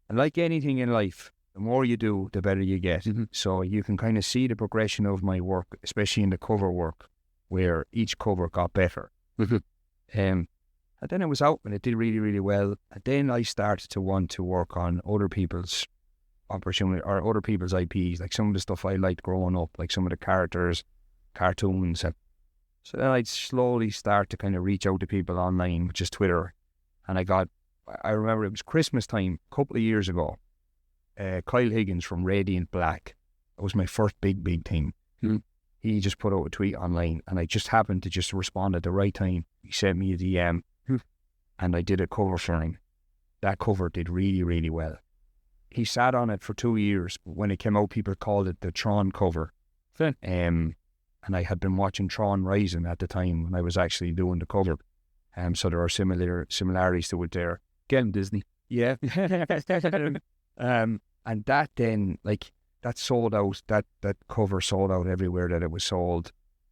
And like anything in life, The more you do, the better you get. So you can kind of see the progression of my work, especially in the cover work, where each cover got better. And then it was out and it did really, really well. And then I started to want to work on other people's opportunity or other people's IPs, like some of the stuff I liked growing up, like some of the characters, cartoons. So then I'd slowly start to kind of reach out to people online, which is Twitter. And I remember it was Christmas time a couple of years ago. Kyle Higgins from Radiant Black. That was my first big thing. He just put out a tweet online and I just happened to just respond at the right time. He sent me a DM and I did a cover for him. That cover did really, really well. He sat on it for 2 years. When it came out, people called it the Tron cover. And I had been watching Tron Rising at the time when I was actually doing the cover. So there are similarities to it there. Getting Disney. Yeah. And that then, like, that sold out, that cover sold out everywhere that it was sold.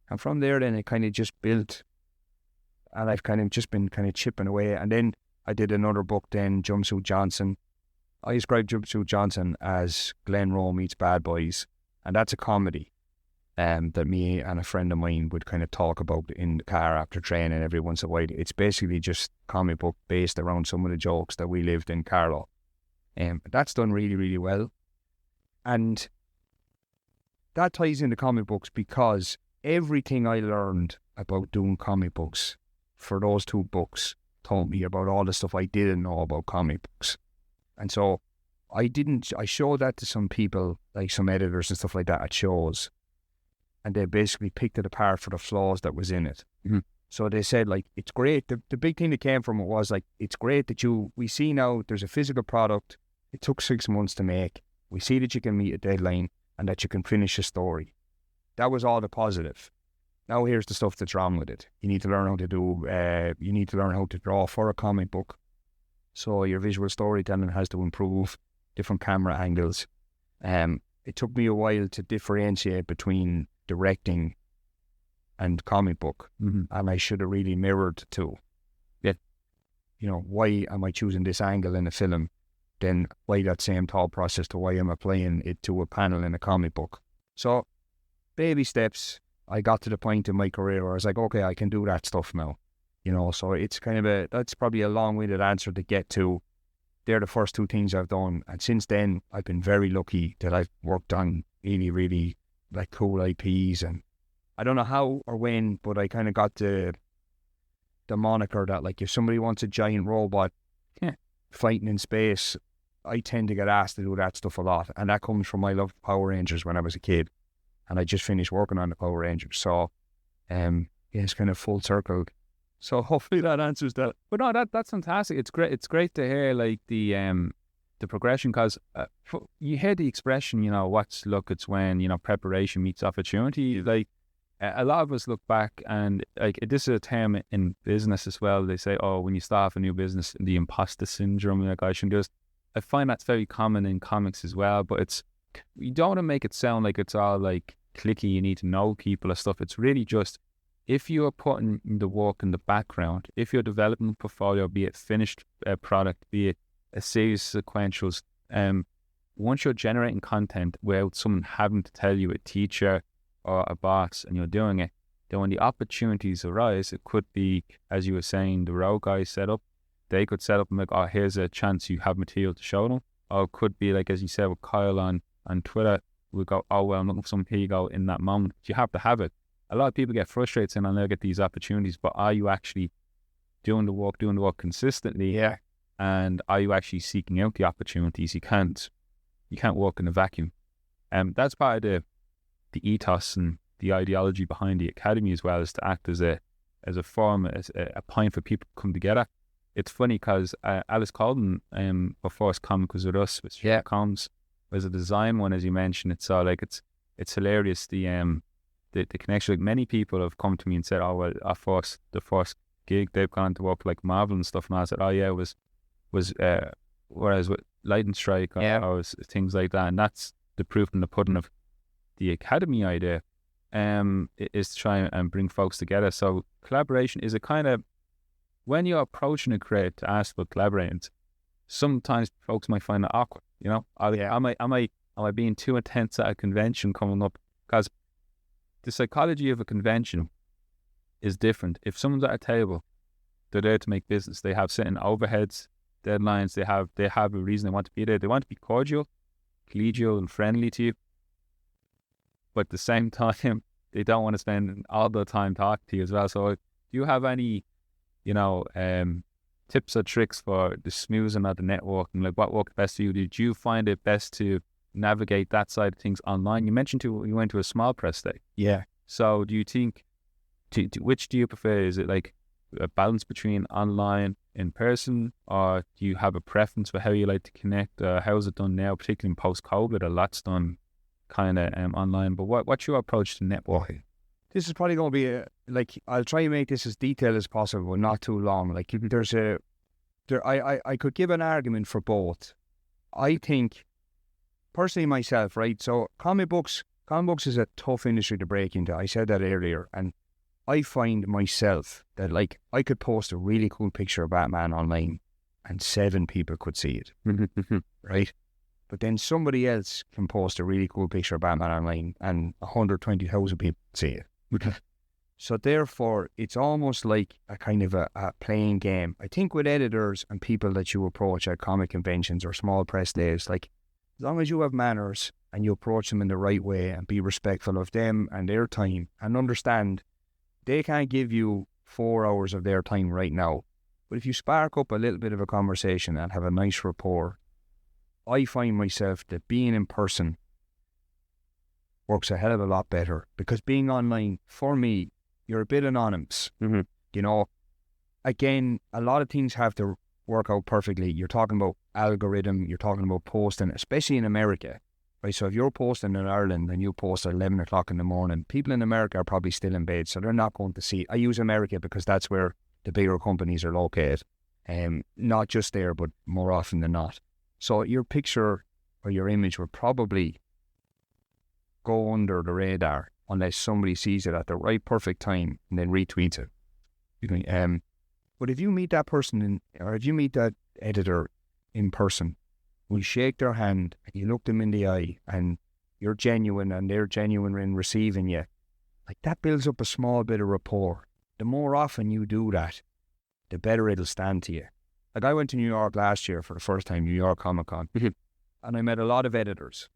And from there then it kind of just built. And I've kind of just been kind of chipping away. And then I did another book then, Jumpsuit Johnson. I described Jumpsuit Johnson as Glen Rowe meets Bad Boys. And that's a comedy that me and a friend of mine would kind of talk about in the car after training every once in a while. It's basically just comic book based around some of the jokes that we lived in Carlow. That's done really, really well. And that ties into comic books because everything I learned about doing comic books for those 2 books taught me about all the stuff I didn't know about comic books. And so I showed that to some people, like some editors and stuff like that at shows. And they basically picked it apart for the flaws that was in it. So they said, like, it's great. The big thing that came from it was, like, it's great that we see now there's a physical product. It took 6 months to make. We see that you can meet a deadline and that you can finish a story. That was all the positive. Now here's the stuff that's wrong with it. You need to learn how to draw for a comic book. So your visual storytelling has to improve, different camera angles. It took me a while to differentiate between directing and comic book. And I should have really mirrored the two. Yeah. You know, why am I choosing this angle in a film? Then why that same thought process to why am I applying it to a panel in a comic book? So, baby steps. I got to the point in my career where I was like, okay, I can do that stuff now. You know, so it's kind of that's probably a long-winded answer to get to. They're the first 2 things I've done. And since then, I've been very lucky that I've worked on really, really like cool IPs. And I don't know how or when, but I kind of got the moniker that, like, if somebody wants a giant robot fighting in space, I tend to get asked to do that stuff a lot. And that comes from my love of Power Rangers when I was a kid. And I just finished working on the Power Rangers. So, it's kind of full circle. So hopefully that answers that. But no, that's fantastic. It's great. It's great to hear, like, the progression, because you hear the expression, you know, what's luck? It's when, you know, preparation meets opportunity. Like, a lot of us look back and, like, this is a term in business as well. They say, oh, when you start off a new business, the imposter syndrome, like, I should do this. I find that's very common in comics as well, but you don't want to make it sound like it's all like cliquey, you need to know people or stuff. It's really just, if you're putting the work in the background, if you're developing a portfolio, be it finished product, be it a series of sequentials, once you're generating content without someone having to tell you, a teacher or a boss, and you're doing it, then when the opportunities arise, it could be, as you were saying, the road guys set up, they could set up and like, oh, here's a chance you have material to show them. Or it could be, like, as you said with Kyle on Twitter, we go, oh, well, I'm looking for some here you go in that moment. You have to have it. A lot of people get frustrated saying, I'll never get these opportunities, but are you actually doing the work consistently? Yeah. And are you actually seeking out the opportunities? You can't work in a vacuum. That's part of the ethos and the ideology behind the academy as well, is to act as a forum, as a point for people to come together. It's funny because Alice Colden, before his comic was with us, which Colm's was a design one, as you mentioned. It's all like, it's hilarious, the connection. Like, many people have come to me and said, oh, well, the first gig they've gone to work like Marvel and stuff, and I said, oh yeah, it was whereas with Lightning Strike or things like that. And that's the proof in the pudding of the academy idea, is to try and bring folks together. So collaboration is a kind of, when you're approaching a creator to ask for collaborating, sometimes folks might find it awkward, you know? Am I being too intense at a convention coming up? Because the psychology of a convention is different. If someone's at a table, they're there to make business. They have certain overheads, deadlines. They have a reason they want to be there. They want to be cordial, collegial, and friendly to you. But at the same time, they don't want to spend all the time talking to you as well. So do you have any, tips or tricks for the smoozing of the networking? Like, what worked best for you? Did you find it best to navigate that side of things online? You mentioned you went to a small press day. Yeah. So do you think, which do you prefer? Is it like a balance between online, in person, or do you have a preference for how you like to connect? How is it done now, particularly in post-COVID? A lot's done kind of online. But what's your approach to networking? This is probably going to be I'll try and make this as detailed as possible, but not too long. Like I could give an argument for both. I think, personally myself, right? So comic books is a tough industry to break into. I said that earlier, and I find myself that I could post a really cool picture of Batman online, and 7 people could see it, right? But then somebody else can post a really cool picture of Batman online, and 120,000 people see it. So therefore, it's almost like a kind of a playing game. I think with editors and people that you approach at comic conventions or small press days, as long as you have manners and you approach them in the right way and be respectful of them and their time, and understand they can't give you 4 hours of their time right now. But if you spark up a little bit of a conversation and have a nice rapport, I find myself that being in person works a hell of a lot better, because being online, for me, you're a bit anonymous. Again, a lot of things have to work out perfectly. You're talking about algorithm, you're talking about posting, especially in America, right? So if you're posting in Ireland and you post at 11 o'clock in the morning, people in America are probably still in bed, so they're not going to see. I use America because that's where the bigger companies are located. Not just there, but more often than not. So your picture or your image will probably go under the radar unless somebody sees it at the right perfect time and then retweets it. But if you meet that person or if you meet that editor in person, we shake their hand and you look them in the eye and you're genuine and they're genuine in receiving you, that builds up a small bit of rapport. The more often you do that, the better it'll stand to you. I went to New York last year for the first time, New York Comic Con, and I met a lot of editors.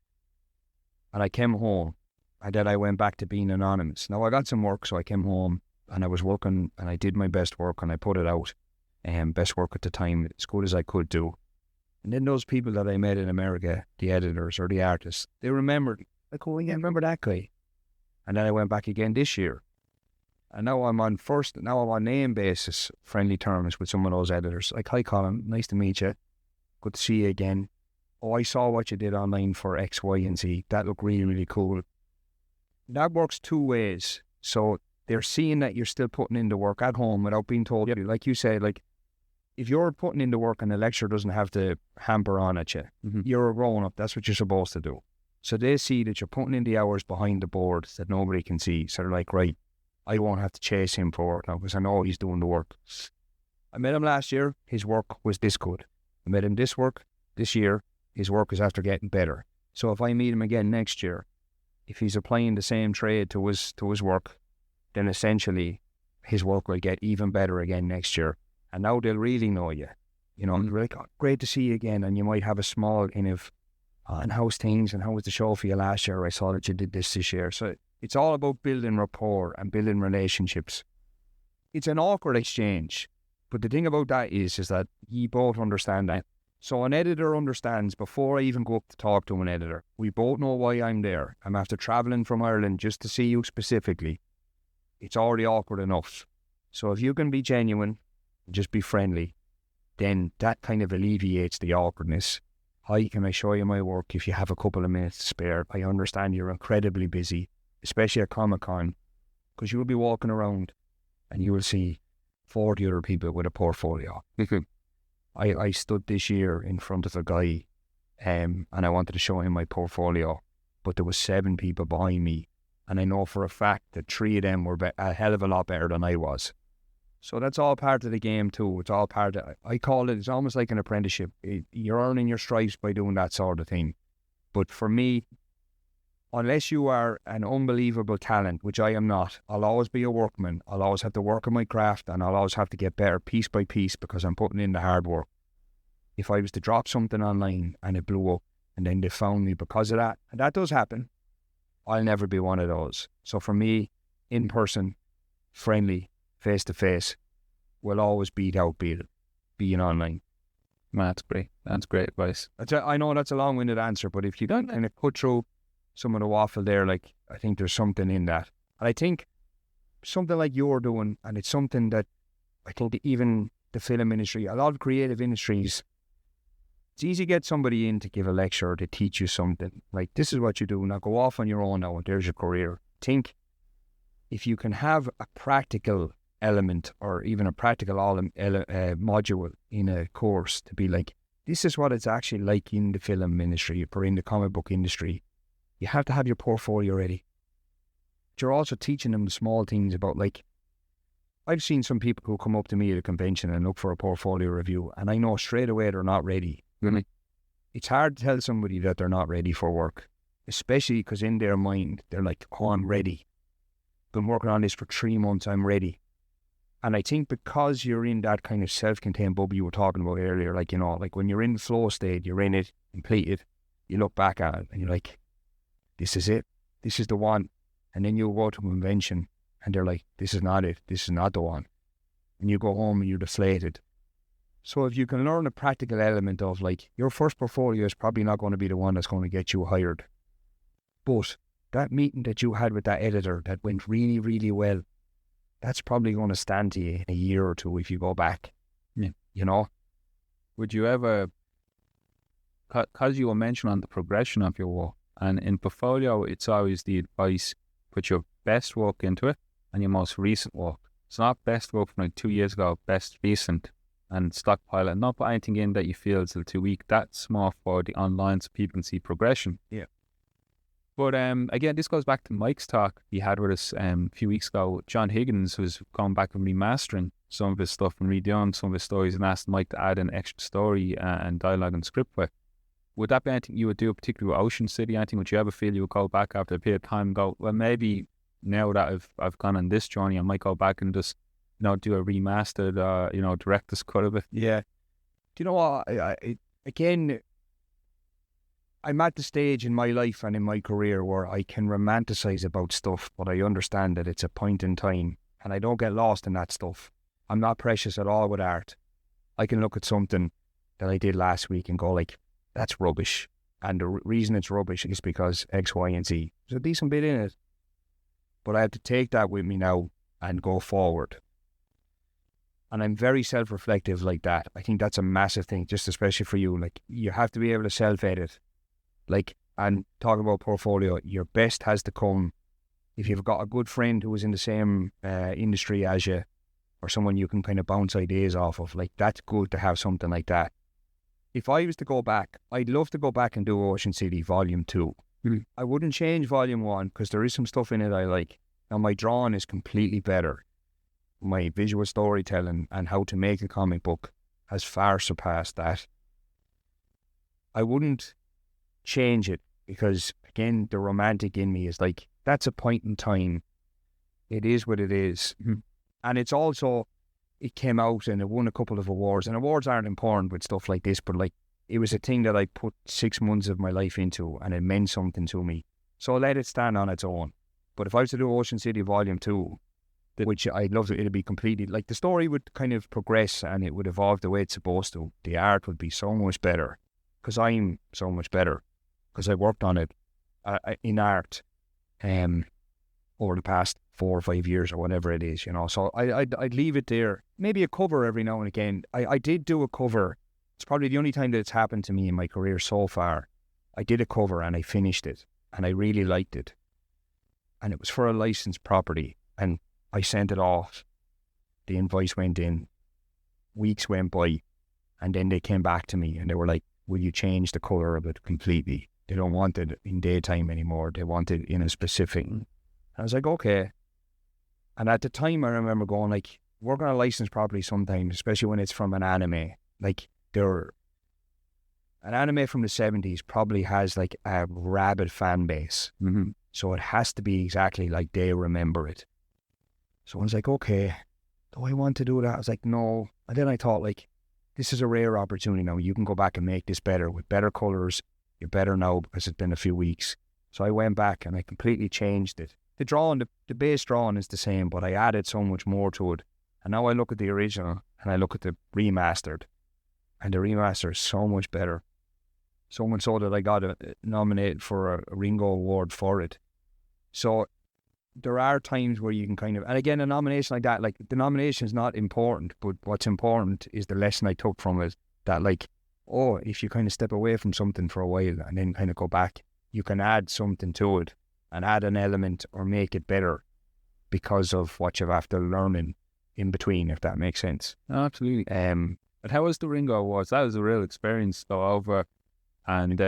And I came home, and then I went back to being anonymous. Now, I got some work, so I came home, and I was working, and I did my best work, and I put it out. Best work at the time, as good as I could do. And then those people that I met in America, the editors or the artists, they remembered, oh yeah, remember that guy. And then I went back again this year. And now I'm on name basis, friendly terms with some of those editors. Hi Colm, nice to meet you. Good to see you again. Oh, I saw what you did online for X, Y, and Z. That looked really, really cool. That works 2 ways. So they're seeing that you're still putting in the work at home without being told. Yep. Like you said, if you're putting in the work and the lecture doesn't have to hamper on at you, you're a grown-up. That's what you're supposed to do. So they see that you're putting in the hours behind the board that nobody can see. So they're like, right, I won't have to chase him for work now because I know he's doing the work. I met him last year. His work was this good. I met him this year. His work is after getting better. So if I meet him again next year, if he's applying the same trade to his work, then essentially his work will get even better again next year. And now they'll really know you. And they're like, oh, great to see you again. And you might have a small kind of, and how's things and how was the show for you last year? I saw that you did this year. So it's all about building rapport and building relationships. It's an awkward exchange. But the thing about that is that you both understand that. So an editor understands before I even go up to talk to an editor, we both know why I'm there. I'm after travelling from Ireland just to see you specifically. It's already awkward enough. So if you can be genuine, just be friendly, then that kind of alleviates the awkwardness. Hi, can I show you my work if you have a couple of minutes to spare? I understand you're incredibly busy, especially at Comic Con, because you will be walking around and you will see 40 other people with a portfolio. I stood this year in front of a guy and I wanted to show him my portfolio, but there was 7 people behind me, and I know for a fact that 3 of them were a hell of a lot better than I was. So that's all part of the game too. It's all part of, I call it, it's almost like an apprenticeship. You're earning your stripes by doing that sort of thing. But for me, unless you are an unbelievable talent, which I am not, I'll always be a workman. I'll always have to work on my craft, and I'll always have to get better piece by piece because I'm putting in the hard work. If I was to drop something online and it blew up and then they found me because of that, and that does happen, I'll never be one of those. So for me, in person, friendly, face to face, will always beat out being online. That's great. That's great advice. I know that's a long-winded answer, but if you don't kind of cut through some of the waffle there, like, I think there's something in that. And I think something like you're doing, and it's something that I think even the film industry, a lot of creative industries, it's easy to get somebody in to give a lecture or to teach you something. Like, this is what you do, now go off on your own now, and there's your career. Think if you can have a practical element or even a practical module in a course to be like, this is what it's actually like in the film industry or in the comic book industry. You have to have your portfolio ready. But you're also teaching them the small things about, like, I've seen some people who come up to me at a convention and look for a portfolio review, and I know straight away they're not ready. Really? It's hard to tell somebody that they're not ready for work, especially because in their mind, they're like, oh, I'm ready. Been working on this for 3 months, I'm ready. And I think because you're in that kind of self-contained bubble you were talking about earlier, like, you know, like when you're in the flow state, you're in it, completed, you look back at it and you're like, this is it, this is the one. And then you go to a convention and they're like, this is not it, this is not the one. And you go home and you're deflated. So if you can learn a practical element of, like, your first portfolio is probably not going to be the one that's going to get you hired. But that meeting that you had with that editor that went really, really well, that's probably going to stand to you in a year or two if you go back. Yeah. You know? Would you ever, because you were mentioning on the progression of your work, and in portfolio, it's always the advice, put your best work into it and your most recent work. It's not best work from like 2 years ago, best recent, and stockpile it. Not put anything in that you feel is a little too weak. That's more for the online so people can see progression. Yeah. But again, this goes back to Mike's talk he had with us a few weeks ago. John Higgins was going back and remastering some of his stuff and redoing some of his stories and asked Mike to add an extra story and dialogue and script with. Would that be anything you would do, particularly with Ocean City? Anything would you ever feel you would go back after a period of time and go, well, maybe now that I've gone on this journey, I might go back and just, you know, do a remastered, you know, director's cut of it? Yeah. Do you know what? Again, I'm at the stage in my life and in my career where I can romanticize about stuff, but I understand that it's a point in time and I don't get lost in that stuff. I'm not precious at all with art. I can look at something that I did last week and go like, that's rubbish. And the reason it's rubbish is because X, Y, and Z. There's a decent bit in it. But I have to take that with me now and go forward. And I'm very self-reflective like that. I think that's a massive thing, just especially for you. Like, you have to be able to self-edit. Like, and talking about portfolio, your best has to come if you've got a good friend who is in the same industry as you, or someone you can kind of bounce ideas off of. Like, that's good to have something like that. If I was to go back, I'd love to go back and do Ocean City Volume 2. I wouldn't change Volume 1 because there is some stuff in it I like. Now, my drawing is completely better. My visual storytelling and how to make a comic book has far surpassed that. I wouldn't change it because, again, the romantic in me is like, that's a point in time. It is what it is. And it's also, it came out and it won a couple of awards. And awards aren't important with stuff like this, but like, it was a thing that I put 6 months of my life into and it meant something to me. So I let it stand on its own. But if I was to do Ocean City Volume 2, which I'd love to, it'd be completely, like, the story would kind of progress and it would evolve the way it's supposed to. The art would be so much better because I'm so much better because I worked on it in art over the past 4 or 5 years or whatever it is, you know. So I'd leave it there. Maybe a cover every now and again. I did do a cover. It's probably the only time that it's happened to me in my career so far. I did a cover and I finished it and I really liked it. And it was for a licensed property and I sent it off. The invoice went in. Weeks went by and then they came back to me and they were like, will you change the colour of it completely? They don't want it in daytime anymore. They want it in a specific. And I was like, okay. And at the time I remember going like, work on a license properly sometimes, especially when it's from an anime. Like, an anime from the 70s probably has like a rabid fan base. Mm-hmm. So it has to be exactly like they remember it. So I was like, okay, do I want to do that? I was like, no. And then I thought, like, this is a rare opportunity now. You can go back and make this better with better colours. You're better now because it's been a few weeks. So I went back and I completely changed it. The drawing, the base drawing is the same, but I added so much more to it. And now I look at the original and I look at the remastered. And the remaster is so much better. So much so that I got nominated for a Ringo Award for it. So there are times where you can kind of, and again, a nomination like that, like the nomination is not important, but what's important is the lesson I took from it, that like, oh, if you kind of step away from something for a while and then kind of go back, you can add something to it and add an element or make it better because of what you've after learning in between, if that makes sense. Absolutely. But how was the Ringo Awards? That was a real experience though, over. And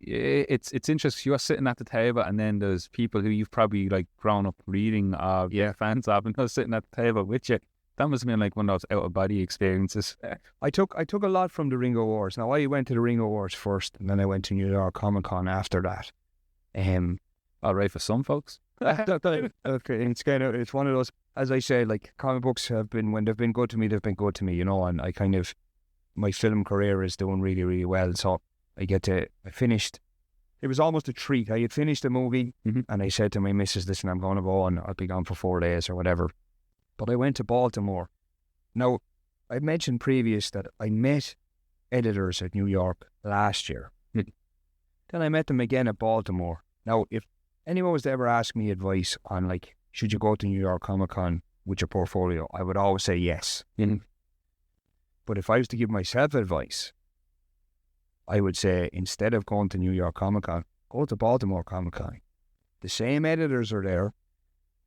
it's interesting. You're sitting at the table, and then there's people who you've probably like grown up reading of, fans of, and they're sitting at the table with you. That must have been like one of those out of body experiences. I took a lot from the Ringo Awards. Now I went to the Ringo Awards first, and then I went to New York Comic Con after that. All right for some folks. Okay, it's one of those. As I say, like comic books have been, when they've been good to me, they've been good to me, you know. And I kind of, my film career is doing really, really well. So I finished, it was almost a treat. I had finished the movie and I said to my missus, listen, I'm going to go and I'll be gone for 4 days or whatever. But I went to Baltimore. Now, I mentioned previous that I met editors at New York last year. Then I met them again at Baltimore. Now, if anyone was to ever ask me advice on like, should you go to New York Comic Con with your portfolio, I would always say yes. But if I was to give myself advice, I would say, instead of going to New York Comic Con, go to Baltimore Comic Con. The same editors are there.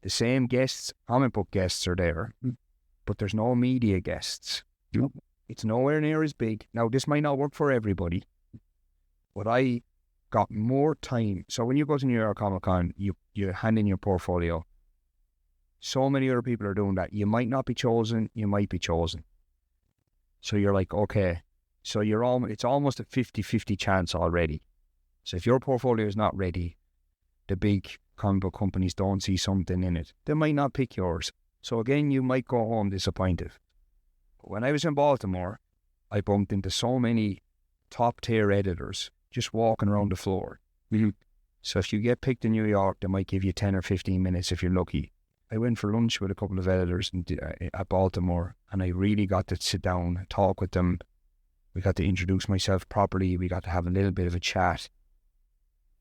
The same guests, comic book guests are there. But there's no media guests. It's nowhere near as big. Now, this might not work for everybody, but I got more time. So when you go to New York Comic Con, you hand in your portfolio. So many other people are doing that. You might not be chosen. You might be chosen. So you're like, okay. So it's almost a 50-50 chance already. So if your portfolio is not ready, the big comic book companies don't see something in it, they might not pick yours. So again, you might go home disappointed. But when I was in Baltimore, I bumped into so many top tier editors just walking around the floor. So if you get picked in New York, they might give you 10 or 15 minutes if you're lucky. I went for lunch with a couple of editors at Baltimore, and I really got to sit down and talk with them. We got to introduce myself properly. We got to have a little bit of a chat.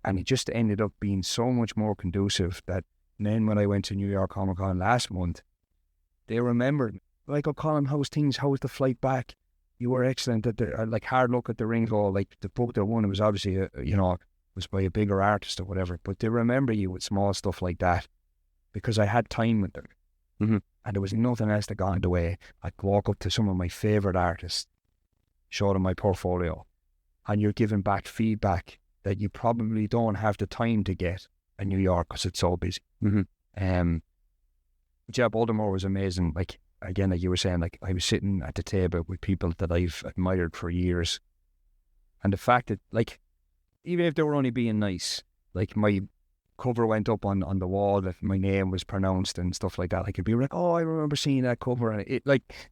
And it just ended up being so much more conducive that then when I went to New York Comic Con last month, they remembered me. Like, oh, Colm, how's things? How was the flight back? You were excellent at like, hard look at the Ringo. Like, the book that won, it was obviously, was by a bigger artist or whatever. But they remember you with small stuff like that because I had time with them. And there was nothing else that got in the way. I'd walk up to some of my favourite artists, show them my portfolio, and you're giving back feedback that you probably don't have the time to get in New York because it's so busy. But yeah, Baltimore was amazing. Like, again, like you were saying, like I was sitting at the table with people that I've admired for years, and the fact that, like, even if they were only being nice, like my cover went up on the wall that my name was pronounced and stuff like that, I could be like, oh, I remember seeing that cover. And it, like,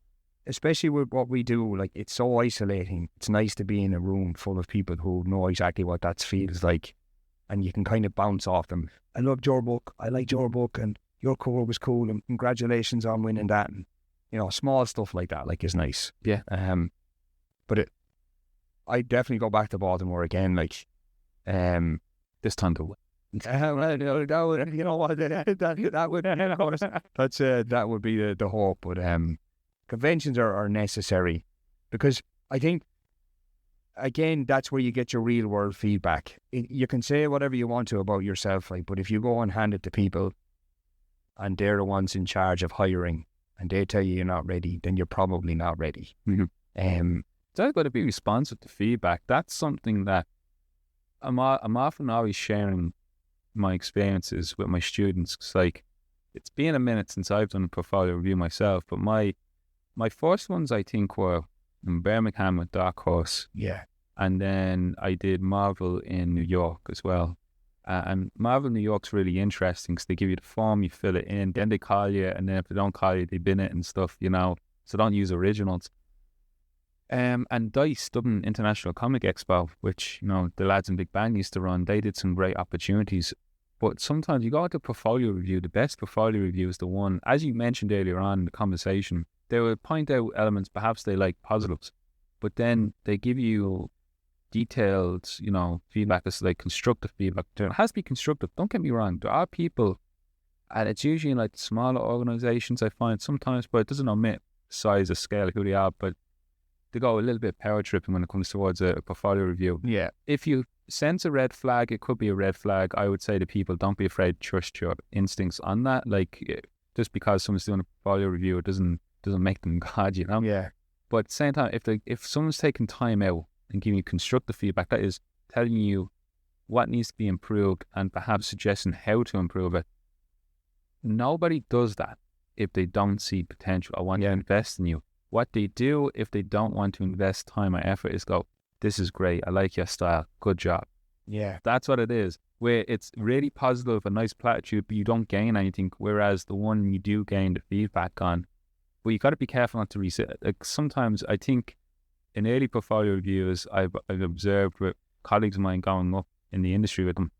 especially with what we do, like, it's so isolating. It's nice to be in a room full of people who know exactly what that feels like, and you can kind of bounce off them. I loved your book. I liked your book, and your cover was cool, and congratulations on winning that. And, you know, small stuff like that, like, is nice. Yeah. But I definitely go back to Baltimore again, like, this time to win. That would be the hope. But conventions are necessary, because I think, again, that's where you get your real world feedback. You can say whatever you want to about yourself, like, but if you go and hand it to people and they're the ones in charge of hiring and they tell you you're not ready, then you're probably not ready. That's got to be responsive to feedback. That's something that I'm often always sharing my experiences with my students. It's like, it's been a minute since I've done a portfolio review myself, but my first ones I think were in Birmingham with Dark Horse. Yeah. And then I did Marvel in New York as well. And Marvel New York's really interesting because they give you the form, you fill it in, then they call you, and then if they don't call you, they bin it and stuff, you know. So don't use originals. And DICE, Dublin International Comic Expo, which, you know, the lads in Big Bang used to run, they did some great opportunities. But sometimes you go to portfolio review, the best portfolio review is the one, as you mentioned earlier on in the conversation, they will point out elements, perhaps they like positives, but then they give you detailed, you know, feedback that's like constructive feedback. It has to be constructive. Don't get me wrong. There are people, and it's usually in like smaller organizations, I find sometimes, but it doesn't omit size or scale of who they are, but they go a little bit power tripping when it comes towards a portfolio review. Yeah. If you sense a red flag, it could be a red flag. I would say to people, don't be afraid to trust your instincts on that. Like, just because someone's doing a portfolio review, it doesn't make them God, you know? Yeah. But at the same time, if someone's taking time out and giving you constructive feedback, that is telling you what needs to be improved and perhaps suggesting how to improve it. Nobody does that if they don't see potential or want to invest in you. What they do if they don't want to invest time or effort is go, this is great, I like your style, good job. Yeah. That's what it is, where it's really positive, a nice platitude, but you don't gain anything, whereas the one you do gain the feedback on. But you got to be careful not to reset it. Like sometimes I think in early portfolio reviews, I've observed with colleagues of mine going up in the industry with them,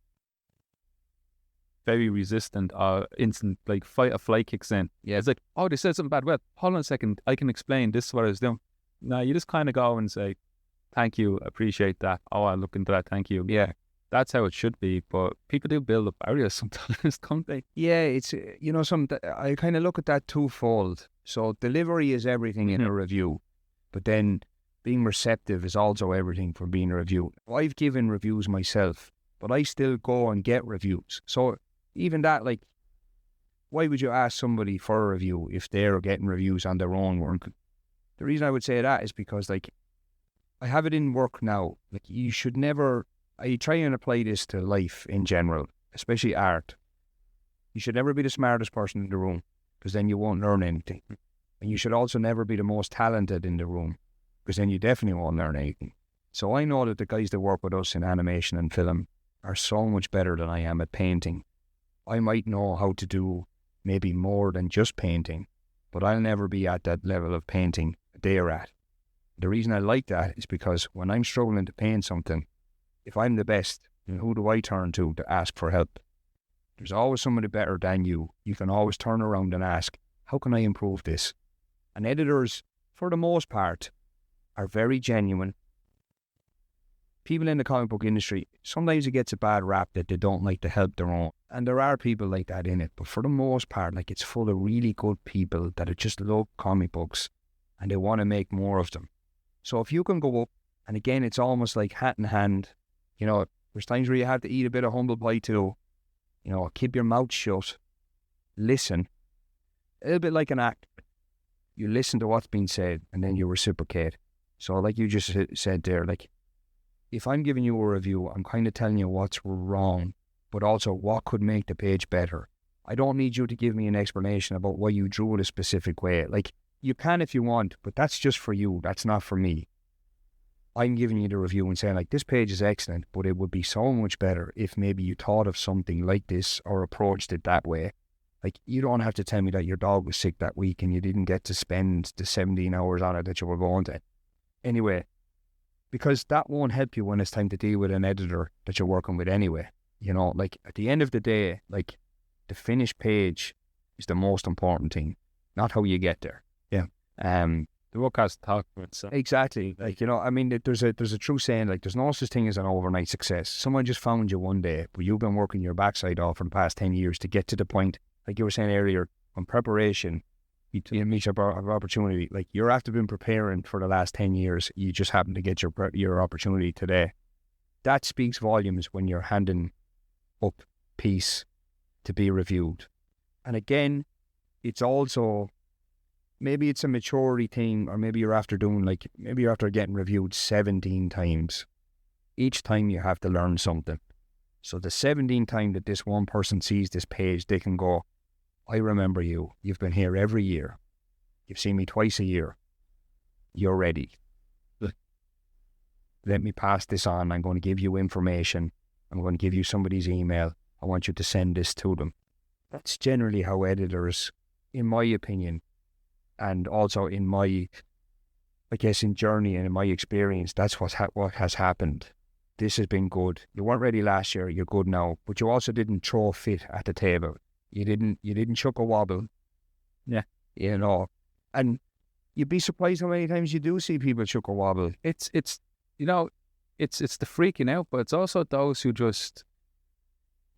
very resistant or instant, like fight or flight kicks in. Yeah, it's like, oh, they said something bad. Well, hold on a second, I can explain, this is what I was doing. No, you just kind of go and say, thank you, appreciate that. Oh, I'll look into that, thank you. Yeah, that's how it should be. But people do build up barriers sometimes, don't they? Yeah, it's, you know, I kind of look at that twofold. So delivery is everything in a review, but then being receptive is also everything for being a review. I've given reviews myself, but I still go and get reviews. So even that, like, why would you ask somebody for a review if they're getting reviews on their own work? The reason I would say that is because, like, I have it in work now. Like, you should never, I try and apply this to life in general, especially art. You should never be the smartest person in the room, because then you won't learn anything. And you should also never be the most talented in the room, because then you definitely won't learn anything. So I know that the guys that work with us in animation and film are so much better than I am at painting. I might know how to do maybe more than just painting, but I'll never be at that level of painting they're at. The reason I like that is because when I'm struggling to paint something, if I'm the best, who do I turn to ask for help? There's always somebody better than you. You can always turn around and ask, how can I improve this? And editors, for the most part, are very genuine. People in the comic book industry, sometimes it gets a bad rap that they don't like to help their own. And there are people like that in it. But for the most part, like, it's full of really good people that are just love comic books and they want to make more of them. So if you can go up, and again, it's almost like hat in hand. You know, there's times where you have to eat a bit of humble pie too. You know, keep your mouth shut. Listen. A little bit like an act. You listen to what's being said and then you reciprocate. So like you just said there, like, if I'm giving you a review, I'm kind of telling you what's wrong, but also what could make the page better. I don't need you to give me an explanation about why you drew it a specific way. Like, you can if you want, but that's just for you. That's not for me. I'm giving you the review and saying, like, this page is excellent, but it would be so much better if maybe you thought of something like this or approached it that way. Like, you don't have to tell me that your dog was sick that week and you didn't get to spend the 17 hours on it that you were going to. Anyway, because that won't help you when it's time to deal with an editor that you're working with anyway. You know, like, at the end of the day, like, the finished page is the most important thing, not how you get there. Yeah. The work has to talk for itself. Exactly. Like, you know, I mean, there's a true saying, like, there's no such thing as an overnight success. Someone just found you one day, but you've been working your backside off for the past 10 years to get to the point, like you were saying earlier, when preparation meets up our opportunity. Like, you're after been preparing for the last 10 years. You just happen to get your opportunity today. That speaks volumes when you're handing up piece to be reviewed. And again, it's also, maybe it's a maturity thing, or maybe you're after getting reviewed 17 times. Each time you have to learn something. So the 17th time that this one person sees this page, they can go, I remember you. You've been here every year. You've seen me twice a year. You're ready. Let me pass this on. I'm going to give you information. I'm going to give you somebody's email. I want you to send this to them. That's generally how editors, in my opinion, and also in my, I guess, in journey and in my experience, that's what has happened. This has been good. You weren't ready last year. You're good now. But you also didn't throw a fit at the table. You didn't chuck a wobble. Yeah. You know, and you'd be surprised how many times you do see people chuck a wobble. It's you know, it's the freaking out, but it's also those who just,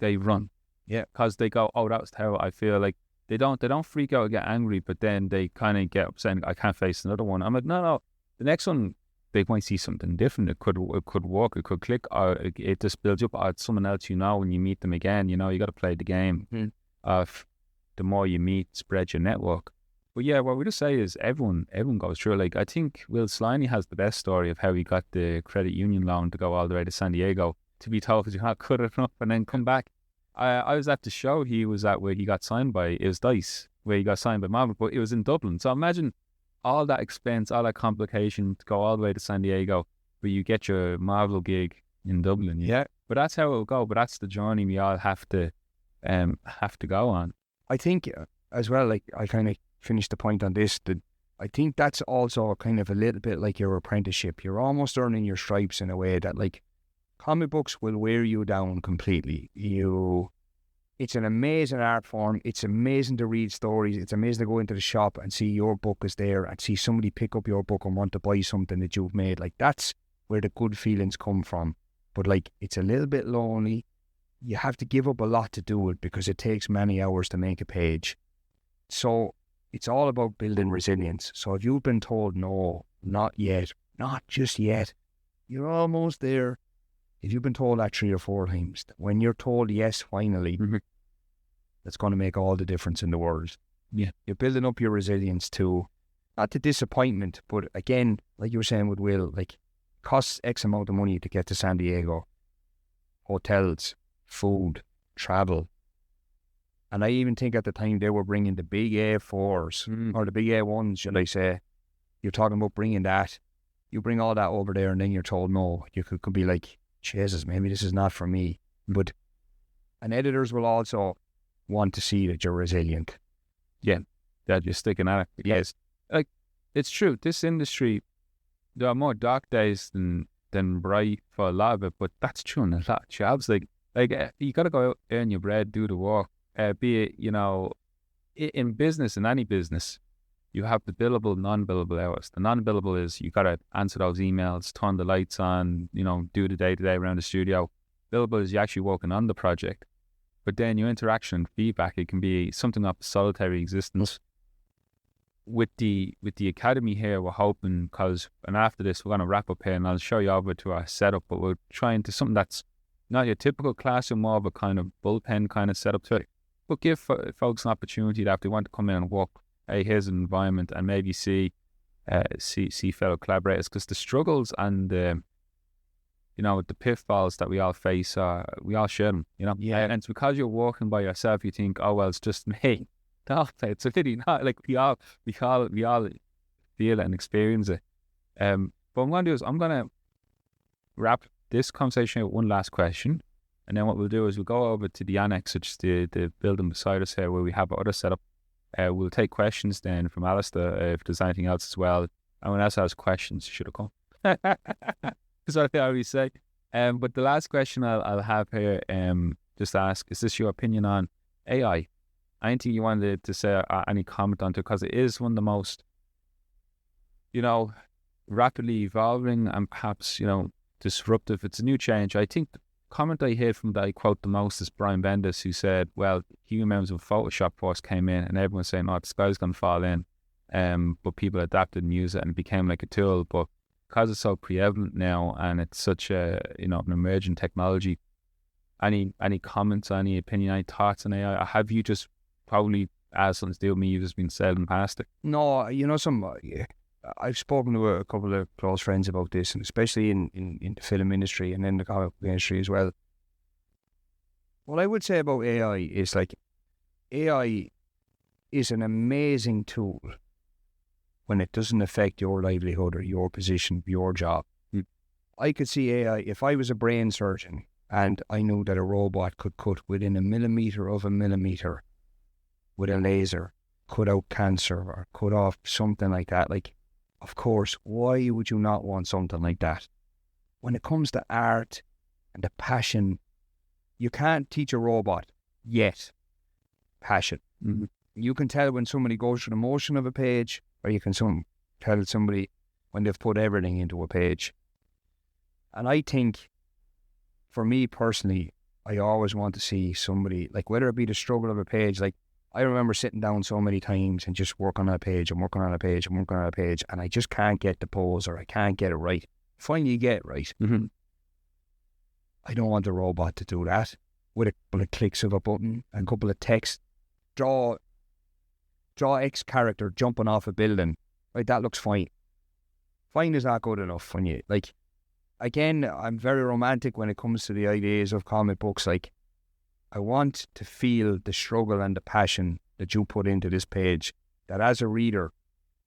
they run. Yeah. Because they go, oh, that was terrible. I feel like they don't freak out or get angry, but then they kind of get upset. I can't face another one. I'm like, no. The next one, they might see something different. It could work. It could click. Or it just builds up. Or it's someone else when you meet them again. You got to play the game. The more you meet, spread your network. But yeah, what we just say is everyone goes through. Like, I think Will Sliney has the best story of how he got the credit union loan to go all the way to San Diego to be told because you're not good enough and then come back. I was at the show he was at where he got signed by, it was Dice, where he got signed by Marvel, but it was in Dublin. So imagine all that expense, all that complication to go all the way to San Diego, but you get your Marvel gig in Dublin. Yeah. But that's how it will go. But that's the journey we all have to go on. I think as well, like I kind of finished the point on this, that I think that's also kind of a little bit like your apprenticeship. You're almost earning your stripes in a way that, like, comic books will wear you down completely. It's an amazing art form. It's amazing to read stories. It's amazing to go into the shop and see your book is there and see somebody pick up your book and want to buy something that you've made. Like, that's where the good feelings come from. But like, it's a little bit lonely. You have to give up a lot to do it because it takes many hours to make a page. So it's all about building resilience. So if you've been told no, not yet, not just yet, you're almost there. If you've been told that 3 or 4 times, when you're told yes, finally, that's going to make all the difference in the world. Yeah. You're building up your resilience to, not to disappointment, but again, like you were saying with Will, like, costs X amount of money to get to San Diego. Hotels, food, travel. And I even think at the time they were bringing the big A4s, or the big A1s, should I say. You're talking about bringing that. You bring all that over there and then you're told no. You could be like, Jesus, maybe this is not for me. And editors will also want to see that you're resilient. Yeah, that you're sticking at it. Yes. Like, it's true. This industry, there are more dark days than bright for a lot of it, but that's true in a lot of jobs. Like you got to go out, earn your bread, do the work. Be it, in business, in any business, you have the billable, non-billable hours. The non-billable is you got to answer those emails, turn the lights on, do the day-to-day around the studio. Billable is you actually working on the project. But then your interaction and feedback, it can be something of a solitary existence. With the academy here, we're hoping, and after this, we're going to wrap up here and I'll show you over to our setup, but we're trying to something that's not your typical classroom, more of a kind of bullpen kind of setup to it. But give folks an opportunity that if they want to come in and work, hey, here's an environment, and maybe see fellow collaborators, because the struggles and the pitfalls that we all face, we all share them, Yeah. And it's because you're working by yourself, you think, oh, well, it's just me. No, it's really not. Like, we all feel it and experience it. But what I'm going to do is I'm going to wrap this conversation with one last question. And then what we'll do is we'll go over to the annex, which is the building beside us here, where we have our other setup. We'll take questions then from Alistair if there's anything else as well. And when else has questions, you should have come. That's what I always say. But the last question I'll have here, just ask, is this your opinion on AI? Anything you wanted to say, any comment on it? Because it is one of the most, rapidly evolving and perhaps, disruptive. It's a new change. I think the comment I heard from that I quote the most is Brian Bendis, who said, well, human members of Photoshop first came in and everyone's saying, oh, the sky's going to fall in. But people adapted and used it and it became like a tool. But because it's so prevalent now and it's such a, an emerging technology, any comments, any opinion, any thoughts on AI? Have you just probably, as something to do with me, you've just been sailing past it? No, I've spoken to a couple of close friends about this, and especially in the film industry and in the comic book industry as well. What I would say about AI is, like, AI is an amazing tool when it doesn't affect your livelihood or your position, your job. I could see AI, if I was a brain surgeon and I knew that a robot could cut within a millimetre of a millimetre with a laser, cut out cancer or cut off something like that. Like, of course, why would you not want something like that? When it comes to art and the passion, you can't teach a robot yet passion. Mm-hmm. You can tell when somebody goes through the motion of a page, or you can tell somebody when they've put everything into a page. And I think, for me personally, I always want to see somebody, like, whether it be the struggle of a page, like, I remember sitting down so many times and just working on a page and working on a page and working on a page, and I just can't get the pose, or I can't get it right. Finally you get it right. Mm-hmm. I don't want a robot to do that with a couple of clicks of a button and a couple of text. Draw X character jumping off a building. Right, that looks fine. Fine is not good enough when you, like, again, I'm very romantic when it comes to the ideas of comic books. Like, I want to feel the struggle and the passion that you put into this page, that as a reader,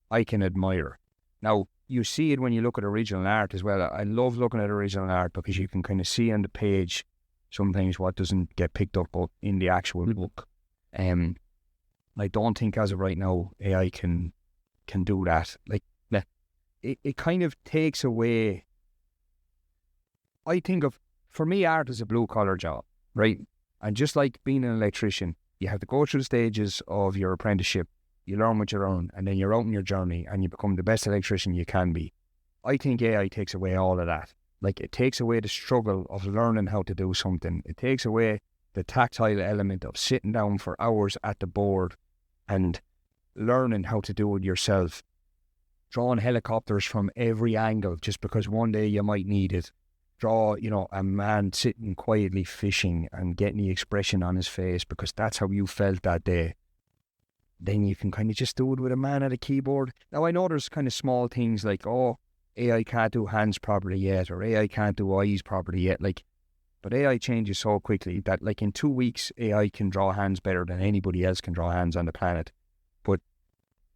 I can admire. Now, you see it when you look at original art as well. I love looking at original art because you can kind of see on the page sometimes what doesn't get picked up in the actual book. I don't think as of right now AI can do that. Like, it kind of takes away. I think for me, art is a blue collar job, right? And just like being an electrician, you have to go through the stages of your apprenticeship. You learn what you learn, and then you're out on your journey and you become the best electrician you can be. I think AI takes away all of that. Like, it takes away the struggle of learning how to do something. It takes away the tactile element of sitting down for hours at the board and learning how to do it yourself. Drawing helicopters from every angle just because one day you might need it. Draw, a man sitting quietly fishing and getting the expression on his face because that's how you felt that day. Then you can kind of just do it with a man at a keyboard. Now, I know there's kind of small things like, AI can't do hands properly yet, or AI can't do eyes properly yet. Like, but AI changes so quickly that, like, in 2 weeks, AI can draw hands better than anybody else can draw hands on the planet. But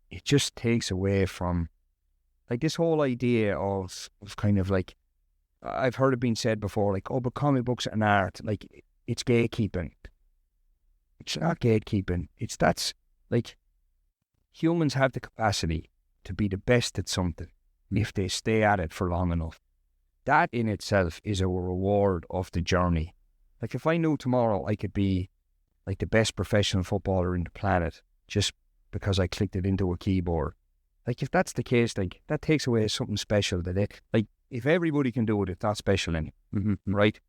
it just takes away from, like, this whole idea of kind of like, I've heard it being said before, like, but comic books and art, like, it's gatekeeping. It's not gatekeeping. That's like, humans have the capacity to be the best at something if they stay at it for long enough. That in itself is a reward of the journey. Like, if I knew tomorrow I could be like the best professional footballer in the planet just because I clicked it into a keyboard, like, if that's the case, like, that takes away something special that like, if everybody can do it, it's not special anymore. Mm-hmm. Right?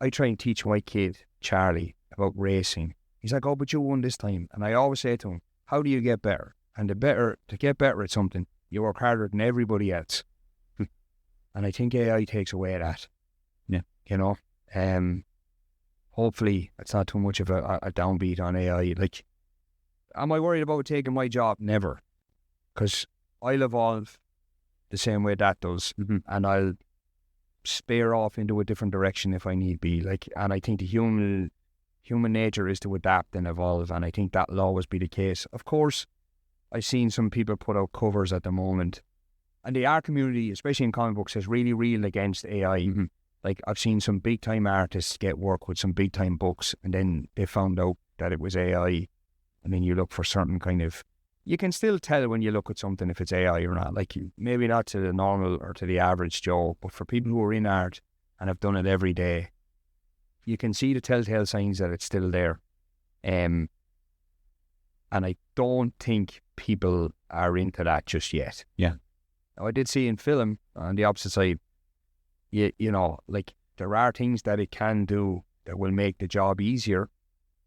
I try and teach my kid, Charlie, about racing. He's like, but you won this time. And I always say to him, how do you get better? And to get better at something, you work harder than everybody else. And I think AI takes away that. Yeah. Hopefully it's not too much of a downbeat on AI. Like, am I worried about taking my job? Never. Because I'll evolve the same way that does. Mm-hmm. And I'll spare off into a different direction if I need be. Like, and I think the human nature is to adapt and evolve, and I think that'll always be the case. Of course, I've seen some people put out covers at the moment, and the art community, especially in comic books, has really reeled against AI. Mm-hmm. Like, I've seen some big time artists get work with some big time books, and then they found out that it was AI, and then you look for certain kind of, you can still tell when you look at something if it's AI or not. Like, maybe not to the normal or to the average Joe, but for people who are in art and have done it every day, you can see the telltale signs that it's still there. And I don't think people are into that just yet. Yeah. Now, I did see in film, on the opposite side, like, there are things that it can do that will make the job easier.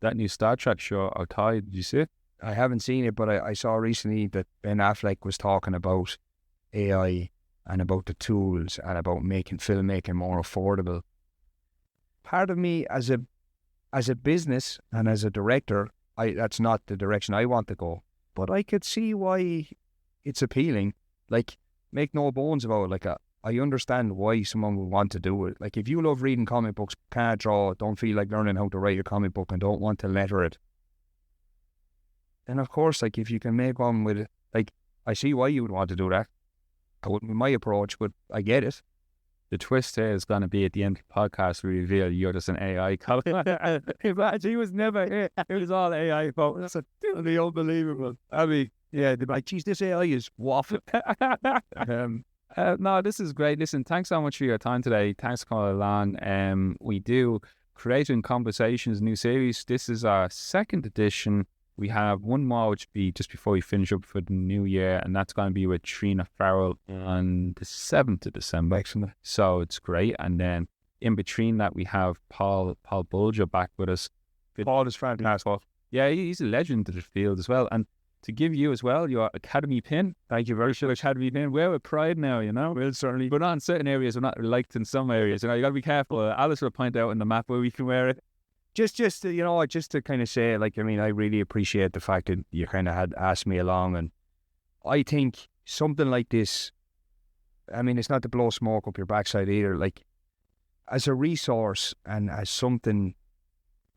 That new Star Trek show, Outside, did you see it? I haven't seen it, but I saw recently that Ben Affleck was talking about AI and about the tools and about making filmmaking more affordable. Part of me, as a business and as a director, that's not the direction I want to go. But I could see why it's appealing. Like, make no bones about it. Like, I understand why someone would want to do it. Like, if you love reading comic books, can't draw, don't feel like learning how to write a comic book and don't want to letter it, then of course, like, if you can make one with it, like, I see why you would want to do that. That wouldn't be my approach, but I get it. The twist here is going to be at the end of the podcast, we reveal you're just an AI color. He was never here. It was all AI. That's unbelievable. I mean, yeah, they're like, geez, this AI is waffle. No, this is great. Listen, thanks so much for your time today. Thanks for calling along. We do Creating Conversations new series. This is our 2nd edition. We have one more, which will be just before we finish up for the new year, and that's going to be with Trina Farrell on the 7th of December. Excellent. So it's great. And then in between that, we have Paul Bulger back with us. Paul is fantastic. Yeah, he's a legend of the field as well. And to give you as well your Academy pin. Thank you very much. Academy pin. We're with pride now, you know. Well, certainly. But not in certain areas, we're not liked in some areas. You know, you got to be careful. Alice will point out in the map where we can wear it. Just to kind of say, like, I mean, I really appreciate the fact that you kind of had asked me along, and I think something like this, I mean, it's not to blow smoke up your backside either. Like, as a resource and as something,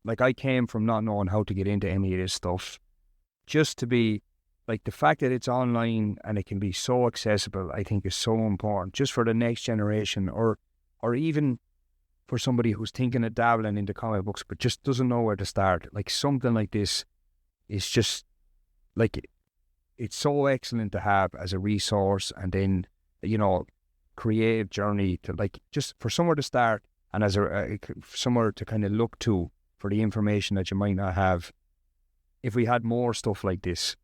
like, I came from not knowing how to get into any of this stuff, just to be, like, the fact that it's online and it can be so accessible, I think is so important, just for the next generation, or even for somebody who's thinking of dabbling into comic books but just doesn't know where to start. Like, something like this is just, like, it's so excellent to have as a resource, and then, you know, creative journey to, like, just for somewhere to start, and as somewhere to kind of look to for the information that you might not have. If we had more stuff like this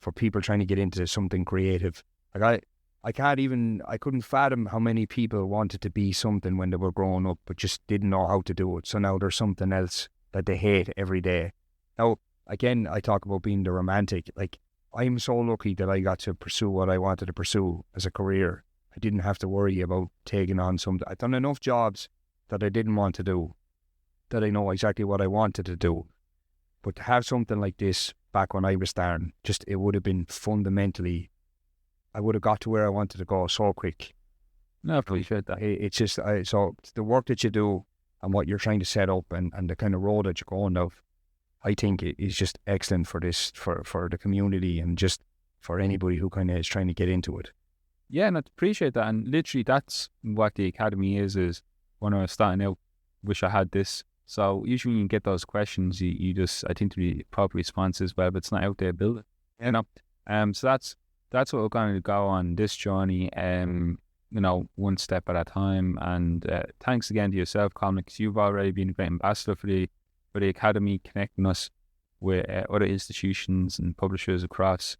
for people trying to get into something creative, like, I couldn't fathom how many people wanted to be something when they were growing up but just didn't know how to do it. So now there's something else that they hate every day. Now, again, I talk about being the romantic. Like, I'm so lucky that I got to pursue what I wanted to pursue as a career. I didn't have to worry about taking on something. I've done enough jobs that I didn't want to do, that I know exactly what I wanted to do. But to have something like this back when I was starting, just, it would have been fundamentally, I would have got to where I wanted to go so quick. No, I appreciate that. It's just, so the work that you do and what you're trying to set up and the kind of road that you're going down, I think it is just excellent for this, for the community, and just for anybody who kind of is trying to get into it. Yeah, and I appreciate that. And literally, that's what the Academy is when I was starting out, wish I had this. So usually when you get those questions, you just, I think, the proper response is, well, but it's not out there, build it. You know? So that's what we're going to go on this journey, you know, one step at a time. And thanks again to yourself, Colm, because you've already been a great ambassador for the Academy, connecting us with other institutions and publishers across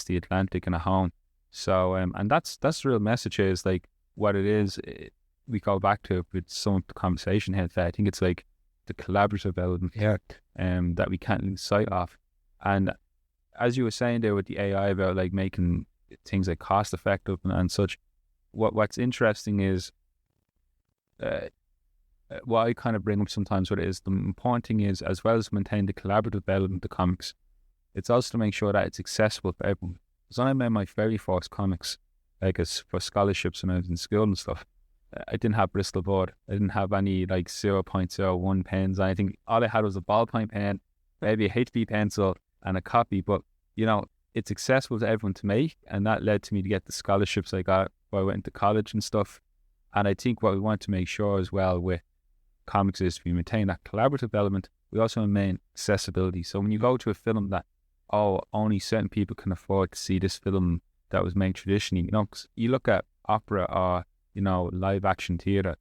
the Atlantic and at home. So, and that's the real message, is like what it is. We go back to it with some of the conversation here today. I think it's like the collaborative element that we can't lose sight of. And as you were saying there with the AI about like making things like cost effective and such, what's interesting is what I kind of bring up sometimes with it is the important thing is, as well as maintain the collaborative element of comics, it's also to make sure that it's accessible for everyone. Because when I made my very first comics, like as for scholarships when I was in school and stuff, I didn't have Bristol board. I didn't have any like 0.01 pens. I think all I had was a ballpoint pen, maybe a HB pencil and a copy. But, you know, it's accessible to everyone to make. And that led to me to get the scholarships I got while I went into college and stuff. And I think what we want to make sure as well with comics is we maintain that collaborative element. We also maintain accessibility. So when you go to a film that, only certain people can afford to see this film that was made traditionally, you know, 'cause you look at opera or, you know, live action theatre,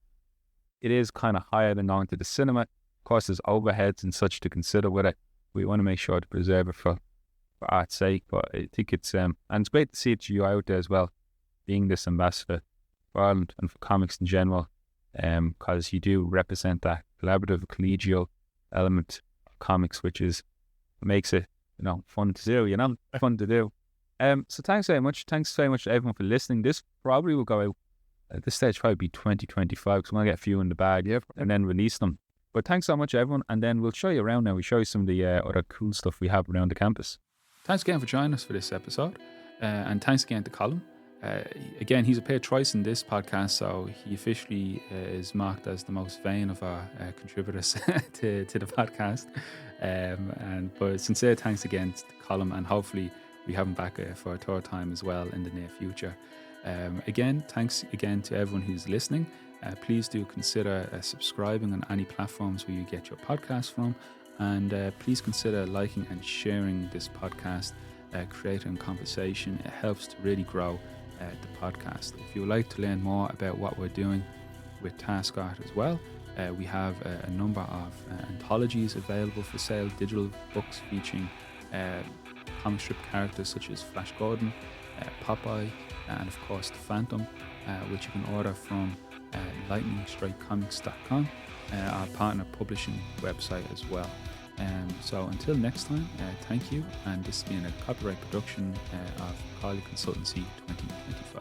it is kind of higher than going to the cinema. Of course, there's overheads and such to consider with it. We want to make sure to preserve it for art's sake. But I think it's, and it's great to see it you out there as well, being this ambassador for Ireland and for comics in general, because you do represent that collaborative, collegial element of comics, which makes it, you know, fun to do, so thanks very much. Thanks very much to everyone for listening. This probably will go out at this stage, probably be 2025, because we're going to get a few in the bag and then release them. But thanks so much, everyone. And then we'll show you around now. We'll show you some of the other cool stuff we have around the campus. Thanks again for joining us for this episode. And thanks again to Colm. Again, he's appeared twice in this podcast, so he officially is marked as the most vain of our contributors to the podcast. But sincere thanks again to Colm, and hopefully we have him back for a third time as well in the near future. Again, thanks again to everyone who's listening. Please do consider subscribing on any platforms where you get your podcast from, and please consider liking and sharing this podcast, creating conversation. It helps to really grow the podcast. If you would like to learn more about what we're doing with Task Art as well, we have a number of anthologies available for sale, digital books featuring comic strip characters such as Flash Gordon, Popeye, and of course the Phantom, which you can order from lightningstrikecomics.com, our partner publishing website as well. So until next time, thank you, and this has been a copyright production of Collier Consultancy 2025.